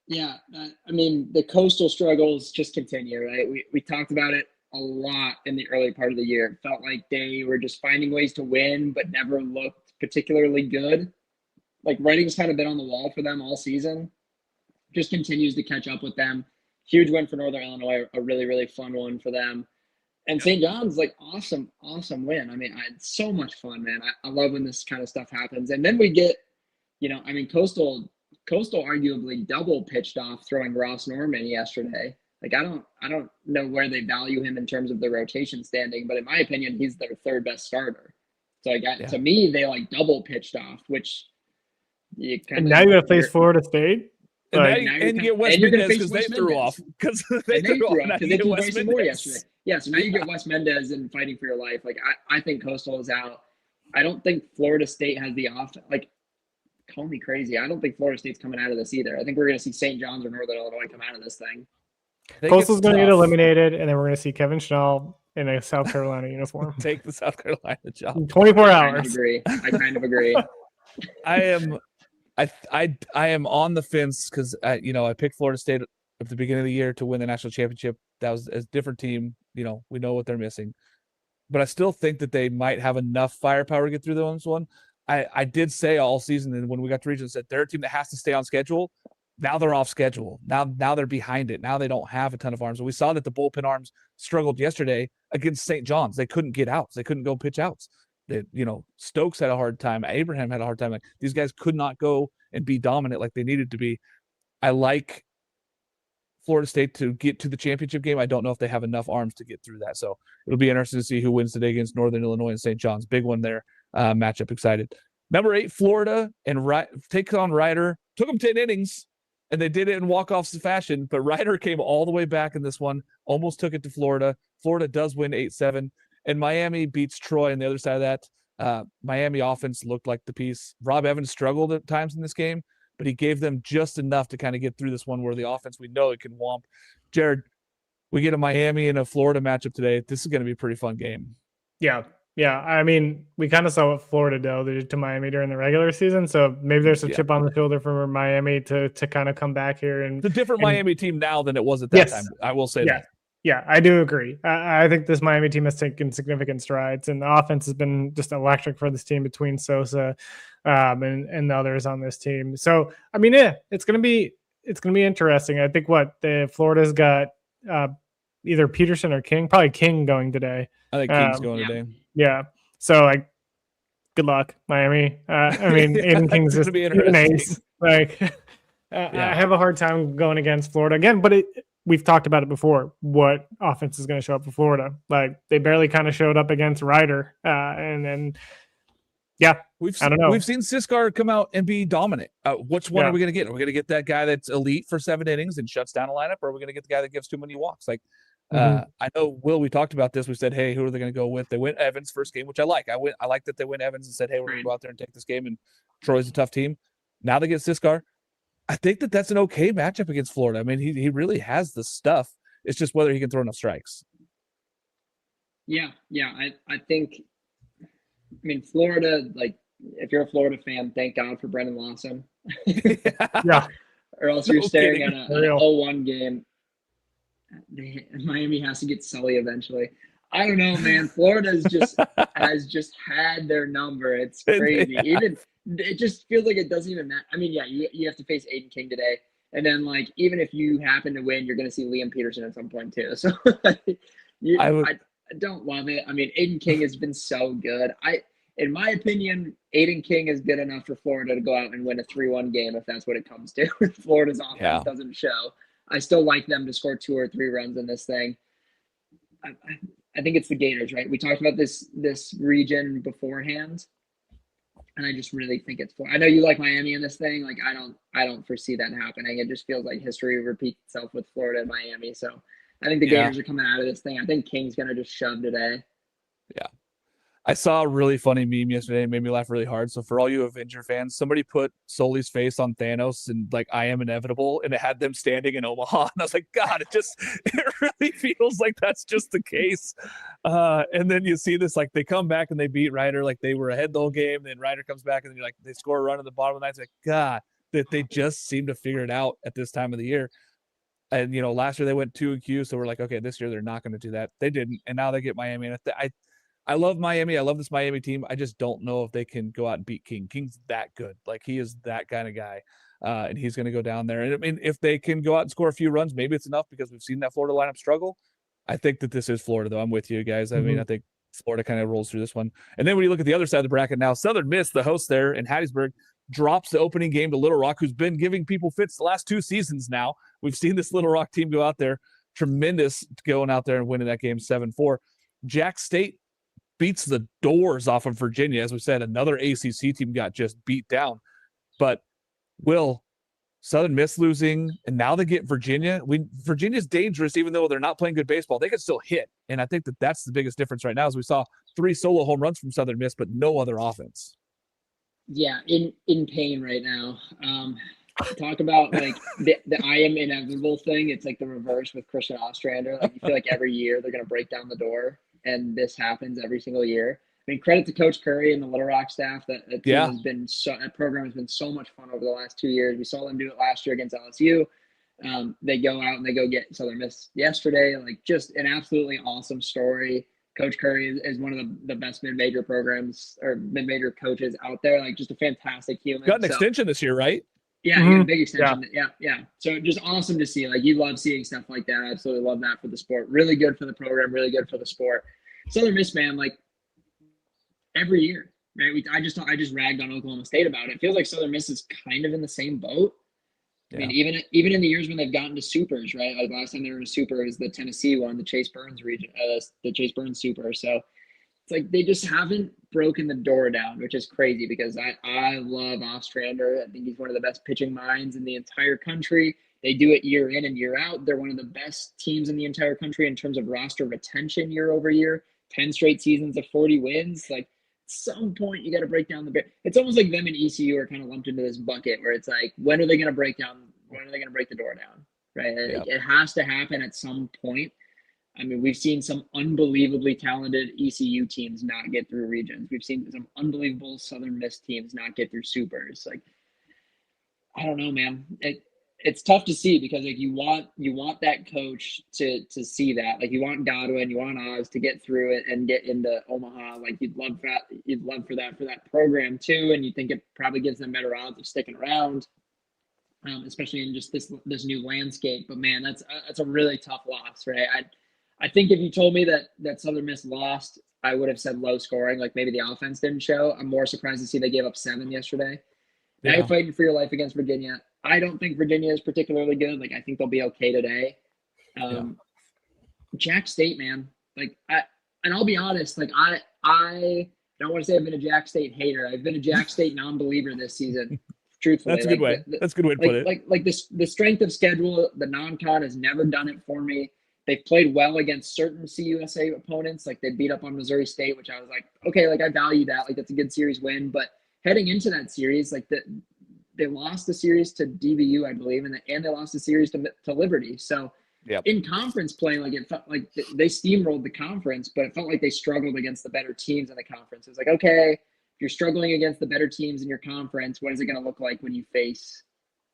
Yeah, I mean, the coastal struggles just continue, right? We talked about it a lot in the early part of the year. It felt like they were just finding ways to win, but never looked particularly good. Like, writing's kind of been on the wall for them all season. Just continues to catch up with them. Huge win for Northern Illinois, a really, really fun one for them. And St. John's, like, awesome win. I mean, it's so much fun, man. I love when this kind of stuff happens. And then we get, Coastal arguably double pitched off throwing Ross Norman yesterday. Like, I don't know where they value him in terms of the rotation standing, but in my opinion, he's their 3rd best starter. So to me, they like double pitched off, which
and now you got to face Florida State.
And you get West Mendez because they threw off. Because they threw off.
They threw West more yesterday. Yeah, so now you get West Mendez and fighting for your life. Like, I think Coastal is out. I don't think Florida State has the offense. Like, call me crazy. I don't think Florida State's coming out of this either. I think we're going to see St. John's or Northern Illinois come out of this thing.
Coastal's going to get eliminated, and then we're going to see Kevin Schnall in a South Carolina uniform.
Take the South Carolina job.
24 hours.
I kind of agree.
I am on the fence because I picked Florida State at the beginning of the year to win the national championship. That was a different team. We know what they're missing, but I still think that they might have enough firepower to get through this one. I did say all season, and when we got to regions, that they're a team that has to stay on schedule. now they're off schedule. Now they're behind it. Now they don't have a ton of arms. And we saw that the bullpen arms struggled yesterday against St. John's. They couldn't get outs. They couldn't go pitch outs. Stokes had a hard time. Abraham had a hard time. Like, these guys could not go and be dominant like they needed to be. I like Florida State to get to the championship game. I don't know if they have enough arms to get through that. So it'll be interesting to see who wins today against Northern Illinois and St. John's. Big one there. Matchup excited. Number 8, Florida, and takes on Ryder. Took them 10 innings, and they did it in walk-offs fashion, but Ryder came all the way back in this one, almost took it to Florida. Florida does win 8-7, and Miami beats Troy on the other side of that. Miami offense looked like the piece. Rob Evans struggled at times in this game, but he gave them just enough to kind of get through this one where the offense, we know it can womp. Jared, we get a Miami and a Florida matchup today. This is going to be a pretty fun game.
Yeah. I mean, we kind of saw what Florida did to Miami during the regular season, so maybe there's a chip on the shoulder for Miami to kind of come back here. And
it's a different Miami team now than it was at that time. I will say that.
Yeah, I do agree. I think this Miami team has taken significant strides, and the offense has been just electric for this team between Sosa and the others on this team. So, I mean, it's gonna be interesting. I think the Florida's got either Peterson or King, probably King going today.
I think King's going today.
Yeah. So, good luck, Miami. I mean, Aiden King's just an ace. I have a hard time going against Florida again, but we've talked about it before. What offense is going to show up for Florida? They barely kind of showed up against Ryder, and then I don't know.
We've seen Siskar come out and be dominant. Which one are we going to get? Are we going to get that guy that's elite for 7 innings and shuts down a lineup, or are we going to get the guy that gives too many walks? I know, Will, we talked about this. We said, hey, who are they going to go with? They went Evans first game, which I like. I like that they went Evans and said, hey, we're going to go out there and take this game, and Troy's a tough team. Now they get Siskar. I think that's an okay matchup against Florida. I mean, he really has the stuff. It's just whether he can throw enough strikes.
Yeah. I think, Florida, if you're a Florida fan, thank God for Brendan Lawson.
Yeah.
Or else you're staring at an 0-1 game. Miami has to get Sully eventually. I don't know, man. Florida's has just had their number. It's crazy. It just feels like it doesn't even matter. I mean, you have to face Aiden King today, and then even if you happen to win, you're going to see Liam Peterson at some point too. So I don't love it. I mean, Aiden King has been so good. In my opinion, Aiden King is good enough for Florida to go out and win a 3-1 game if that's what it comes to. Florida's offense doesn't show. I still like them to score 2 or 3 runs in this thing. I think it's the Gators, right? We talked about this region beforehand, and I just really think it's I know you like Miami in this thing. I don't foresee that happening. It just feels like history repeats itself with Florida and Miami. So I think the Gators are coming out of this thing. I think King's gonna just shove today.
Yeah. I saw a really funny meme yesterday. It made me laugh really hard. So for all you Avenger fans, somebody put Sully's face on Thanos and I am inevitable, and it had them standing in Omaha. And I was like, God, it really feels like that's just the case. And then you see this, they come back and they beat Ryder, they were ahead the whole game. Then Ryder comes back and they score a run at the bottom of the ninth. It's like, God, that they just seem to figure it out at this time of the year. And last year they went 2-Q, so we're like, okay, this year they're not going to do that. They didn't, and now they get Miami. And I love Miami. I love this Miami team. I just don't know if they can go out and beat King. King's that good. He is that kind of guy. And he's going to go down there. And I mean, if they can go out and score a few runs, maybe it's enough because we've seen that Florida lineup struggle. I think that this is Florida, though. I'm with you guys. I mean, I think Florida kind of rolls through this one. And then when you look at the other side of the bracket now, Southern Miss, the host there in Hattiesburg, drops the opening game to Little Rock, who's been giving people fits the last 2 seasons now. We've seen this Little Rock team go out there, tremendous going out there and winning that game 7-4. Jack State beats the doors off of Virginia. As we said, another ACC team got just beat down. But Southern Miss losing, and now they get Virginia. Virginia's dangerous, even though they're not playing good baseball. They can still hit, and I think that's the biggest difference right now. Is we saw 3 solo home runs from Southern Miss, but no other offense.
Yeah, in pain right now. Talk about the I am inevitable thing. It's the reverse with Christian Ostrander. You feel like every year they're going to break down the door, and this happens every single year. I mean, credit to Coach Curry and the Little Rock staff. That program has been so much fun over the last 2 years. We saw them do it last year against LSU. They go out and they go get Southern Miss yesterday. Just an absolutely awesome story. Coach Curry is one of the best mid-major programs or mid-major coaches out there. Just a fantastic human.
Got an extension this year, right?
Yeah, you got a big extension. Yeah. So just awesome to see. Like, you love seeing stuff like that. I absolutely love that for the sport. Really good for the program. Really good for the sport. Southern Miss, man, like every year, right? I just ragged on Oklahoma State about it. It feels like Southern Miss is kind of in the same boat. I mean, even in the years when they've gotten to supers, right? Like last time they were in a super, it was the Tennessee one, the Chase Burns region, the Chase Burns super. So it's like they just haven't broken the door down, which is crazy because I love Ostrander. I think he's one of the best pitching minds in the entire country. They do it year in and year out. They're one of the best teams in the entire country in terms of roster retention year over year. 10 straight seasons of 40 wins. Like, at some point you got to break down the. It's almost like them and ECU are kind of lumped into this bucket where it's like, when are they going to break down? When are they going to break the door down? Right? It has to happen at some point. I mean, we've seen some unbelievably talented ECU teams not get through regions. We've seen some unbelievable Southern Miss teams not get through supers. Like, I don't know, man. It's tough to see because like you want that coach to see that. Like, you want Godwin, you want Oz to get through it and get into Omaha. Like, you'd love for that program too, and you think it probably gives them better odds of sticking around. Especially in just this new landscape. But man, that's a really tough loss, right? I think if you told me that Southern Miss lost, I would have said low scoring, like maybe the offense didn't show. I'm more surprised to see they gave up 7 yesterday. Now you're fighting for your life against Virginia. I don't think Virginia is particularly good. Like, I think they'll be okay today. Jack State, man. Like, and I'll be honest, like I don't want to say I've been a Jack State hater. I've been a Jack State non-believer this season. Truthfully,
that's a good way. That's a good way to put it.
Like the strength of schedule, the non-con has never done it for me. They've played well against certain CUSA opponents. Like, they beat up on Missouri State, which I was like, okay, like I value that. Like, that's a good series win. But heading into that series, like they lost the series to DBU, I believe, and they lost the series to Liberty. So in conference play, like it felt like they steamrolled the conference, but it felt like they struggled against the better teams in the conference. It was like, okay, if you're struggling against the better teams in your conference, what is it going to look like when you face,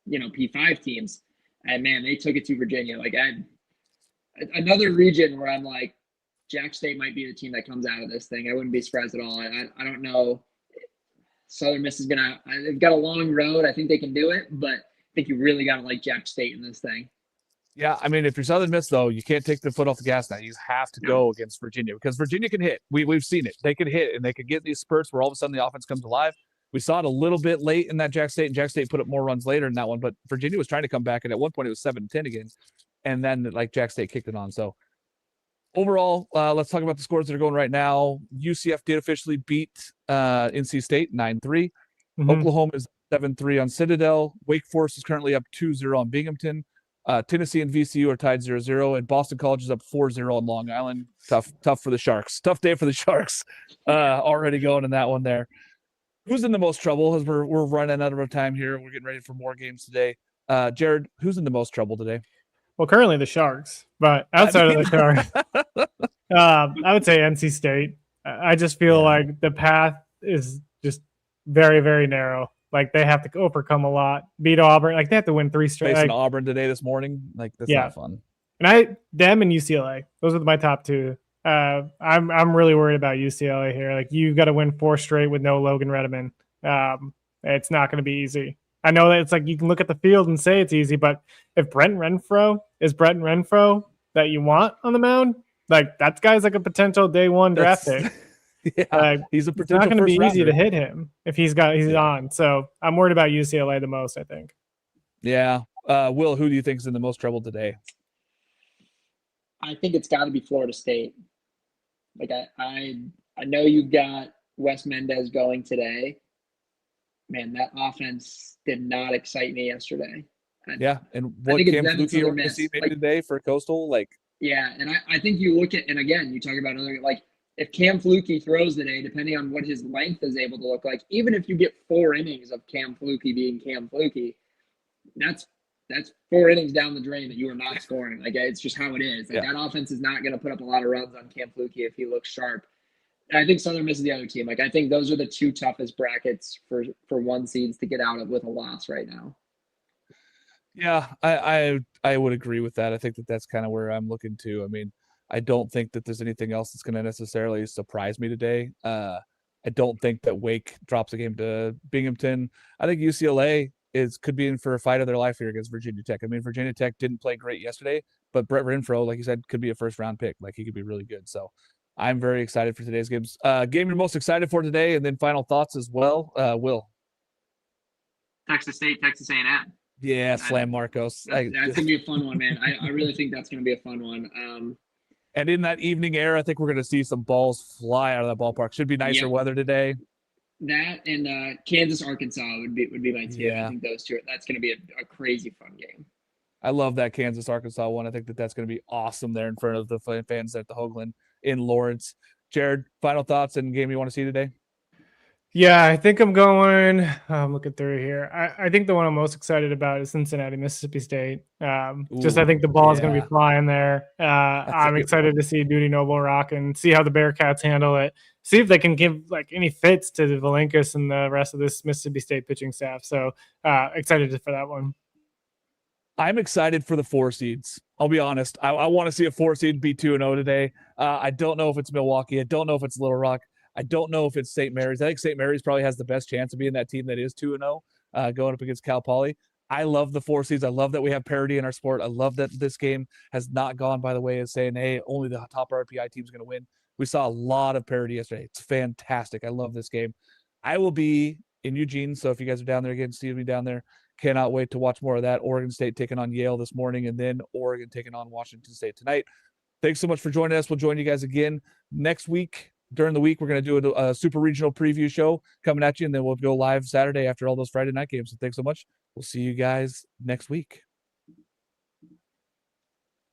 P5 teams? And man, they took it to Virginia. Like, another region where I'm like, Jack State might be the team that comes out of this thing. I wouldn't be surprised at all. I don't know. Southern Miss they've got a long road. I think they can do it, but I think you really got to like Jack State in this thing.
Yeah, I mean, if you're Southern Miss, though, you can't take the foot off the gas now. You have to go against Virginia because Virginia can hit. We've seen it. They can hit, and they can get these spurts where all of a sudden the offense comes alive. We saw it a little bit late in that Jack State, and Jack State put up more runs later in that one, but Virginia was trying to come back, and at one point it was 7-10 again, and then like Jack State kicked it on. So overall, let's talk about the scores that are going right now. UCF did officially beat NC State 9-3. Oklahoma is 7-3 on Citadel. Wake Forest is currently up 2-0 on Binghamton. Tennessee and VCU are tied 0-0, and Boston College is up 4-0 on Long Island. Tough for the Sharks. Tough day for the Sharks. Already going in that one there. Who's in the most trouble? As we're running out of our time here. We're getting ready for more games today. Jared, who's in the most trouble today?
Well, currently the Sharks, but outside of the Sharks, I would say NC State. I just feel like the path is just very, very narrow. Like, they have to overcome a lot, beat Auburn. Like, they have to win 3 straight.
Facing Auburn today, this morning. Like, that's not fun.
And them and UCLA, those are my top 2. I'm really worried about UCLA here. Like, you got to win 4 straight with no Logan Redeman. It's not going to be easy. I know that it's like you can look at the field and say it's easy, but if Brent Renfro is Brent Renfro that you want on the mound, like, that guy's like a potential day 1 draft pick.
He's a potential.
It's not going to be easy
rounder
to hit him if he's on. So I'm worried about UCLA the most, I think.
Yeah. Will, who do you think is in the most trouble today?
I think it's got to be Florida State. Like, I know you've got Wes Mendez going today. Man, that offense did not excite me yesterday.
And what Cam Fluke are going to see maybe today for Coastal? Like,
and I think you look at, and again, you talk about another, like, if Cam Fluke throws today, depending on what his length is able to look like, even if you get 4 innings of Cam Fluke being Cam Fluke, that's 4 innings down the drain that you are not scoring. Like, it's just how it is. Like, that offense is not going to put up a lot of runs on Cam Fluke if he looks sharp. And I think Southern Miss is the other team. Like, I think those are the 2 toughest brackets for 1 seeds to get out of with a loss right now.
Yeah, I would agree with that. I think that's kind of where I'm looking to. I mean, I don't think that there's anything else that's going to necessarily surprise me today. I don't think that Wake drops a game to Binghamton. I think UCLA could be in for a fight of their life here against Virginia Tech. I mean, Virginia Tech didn't play great yesterday, but Brett Renfro, like you said, could be a first-round pick. Like, he could be really good. So I'm very excited for today's games. Game you're most excited for today, and then final thoughts as well. Will.
Texas State, Texas A&M.
Yeah, slam Marcos.
That's going to be a fun one, man. I really think that's going to be a fun one.
And in that evening air, I think we're going to see some balls fly out of that ballpark. Should be nicer weather today.
That and Kansas, Arkansas would be my two.
Yeah.
I think those two. That's going to be a crazy fun game.
I love that Kansas, Arkansas one. I think that's going to be awesome there in front of the fans at the Hoagland in Lawrence. Jared, final thoughts and game you want to see today?
Yeah, I think I'm going. I'm looking through here. I think the one I'm most excited about is Cincinnati, Mississippi State. I think the ball is going to be flying there. I'm excited to see Duty Noble rock and see how the Bearcats handle it. See if they can give like any fits to the Valenkus and the rest of this Mississippi State pitching staff. So excited for that one.
I'm excited for the 4 seeds. I'll be honest. I want to see a 4 seed be 2-0 today. I don't know if it's Milwaukee. I don't know if it's Little Rock. I don't know if it's St. Mary's. I think St. Mary's probably has the best chance of being that team that is 2-0 going up against Cal Poly. I love the 4 seeds. I love that we have parity in our sport. I love that this game has not gone by the way of saying, hey, only the top RPI team is going to win. We saw a lot of parity yesterday. It's fantastic. I love this game. I will be in Eugene, so if you guys are down there again, see me down there. Cannot wait to watch more of that. Oregon State taking on Yale this morning, and then Oregon taking on Washington State tonight. Thanks so much for joining us. We'll join you guys again next week. During the week, we're going to do a super regional preview show coming at you, and then we'll go live Saturday after all those Friday night games. So thanks so much. We'll see you guys next week.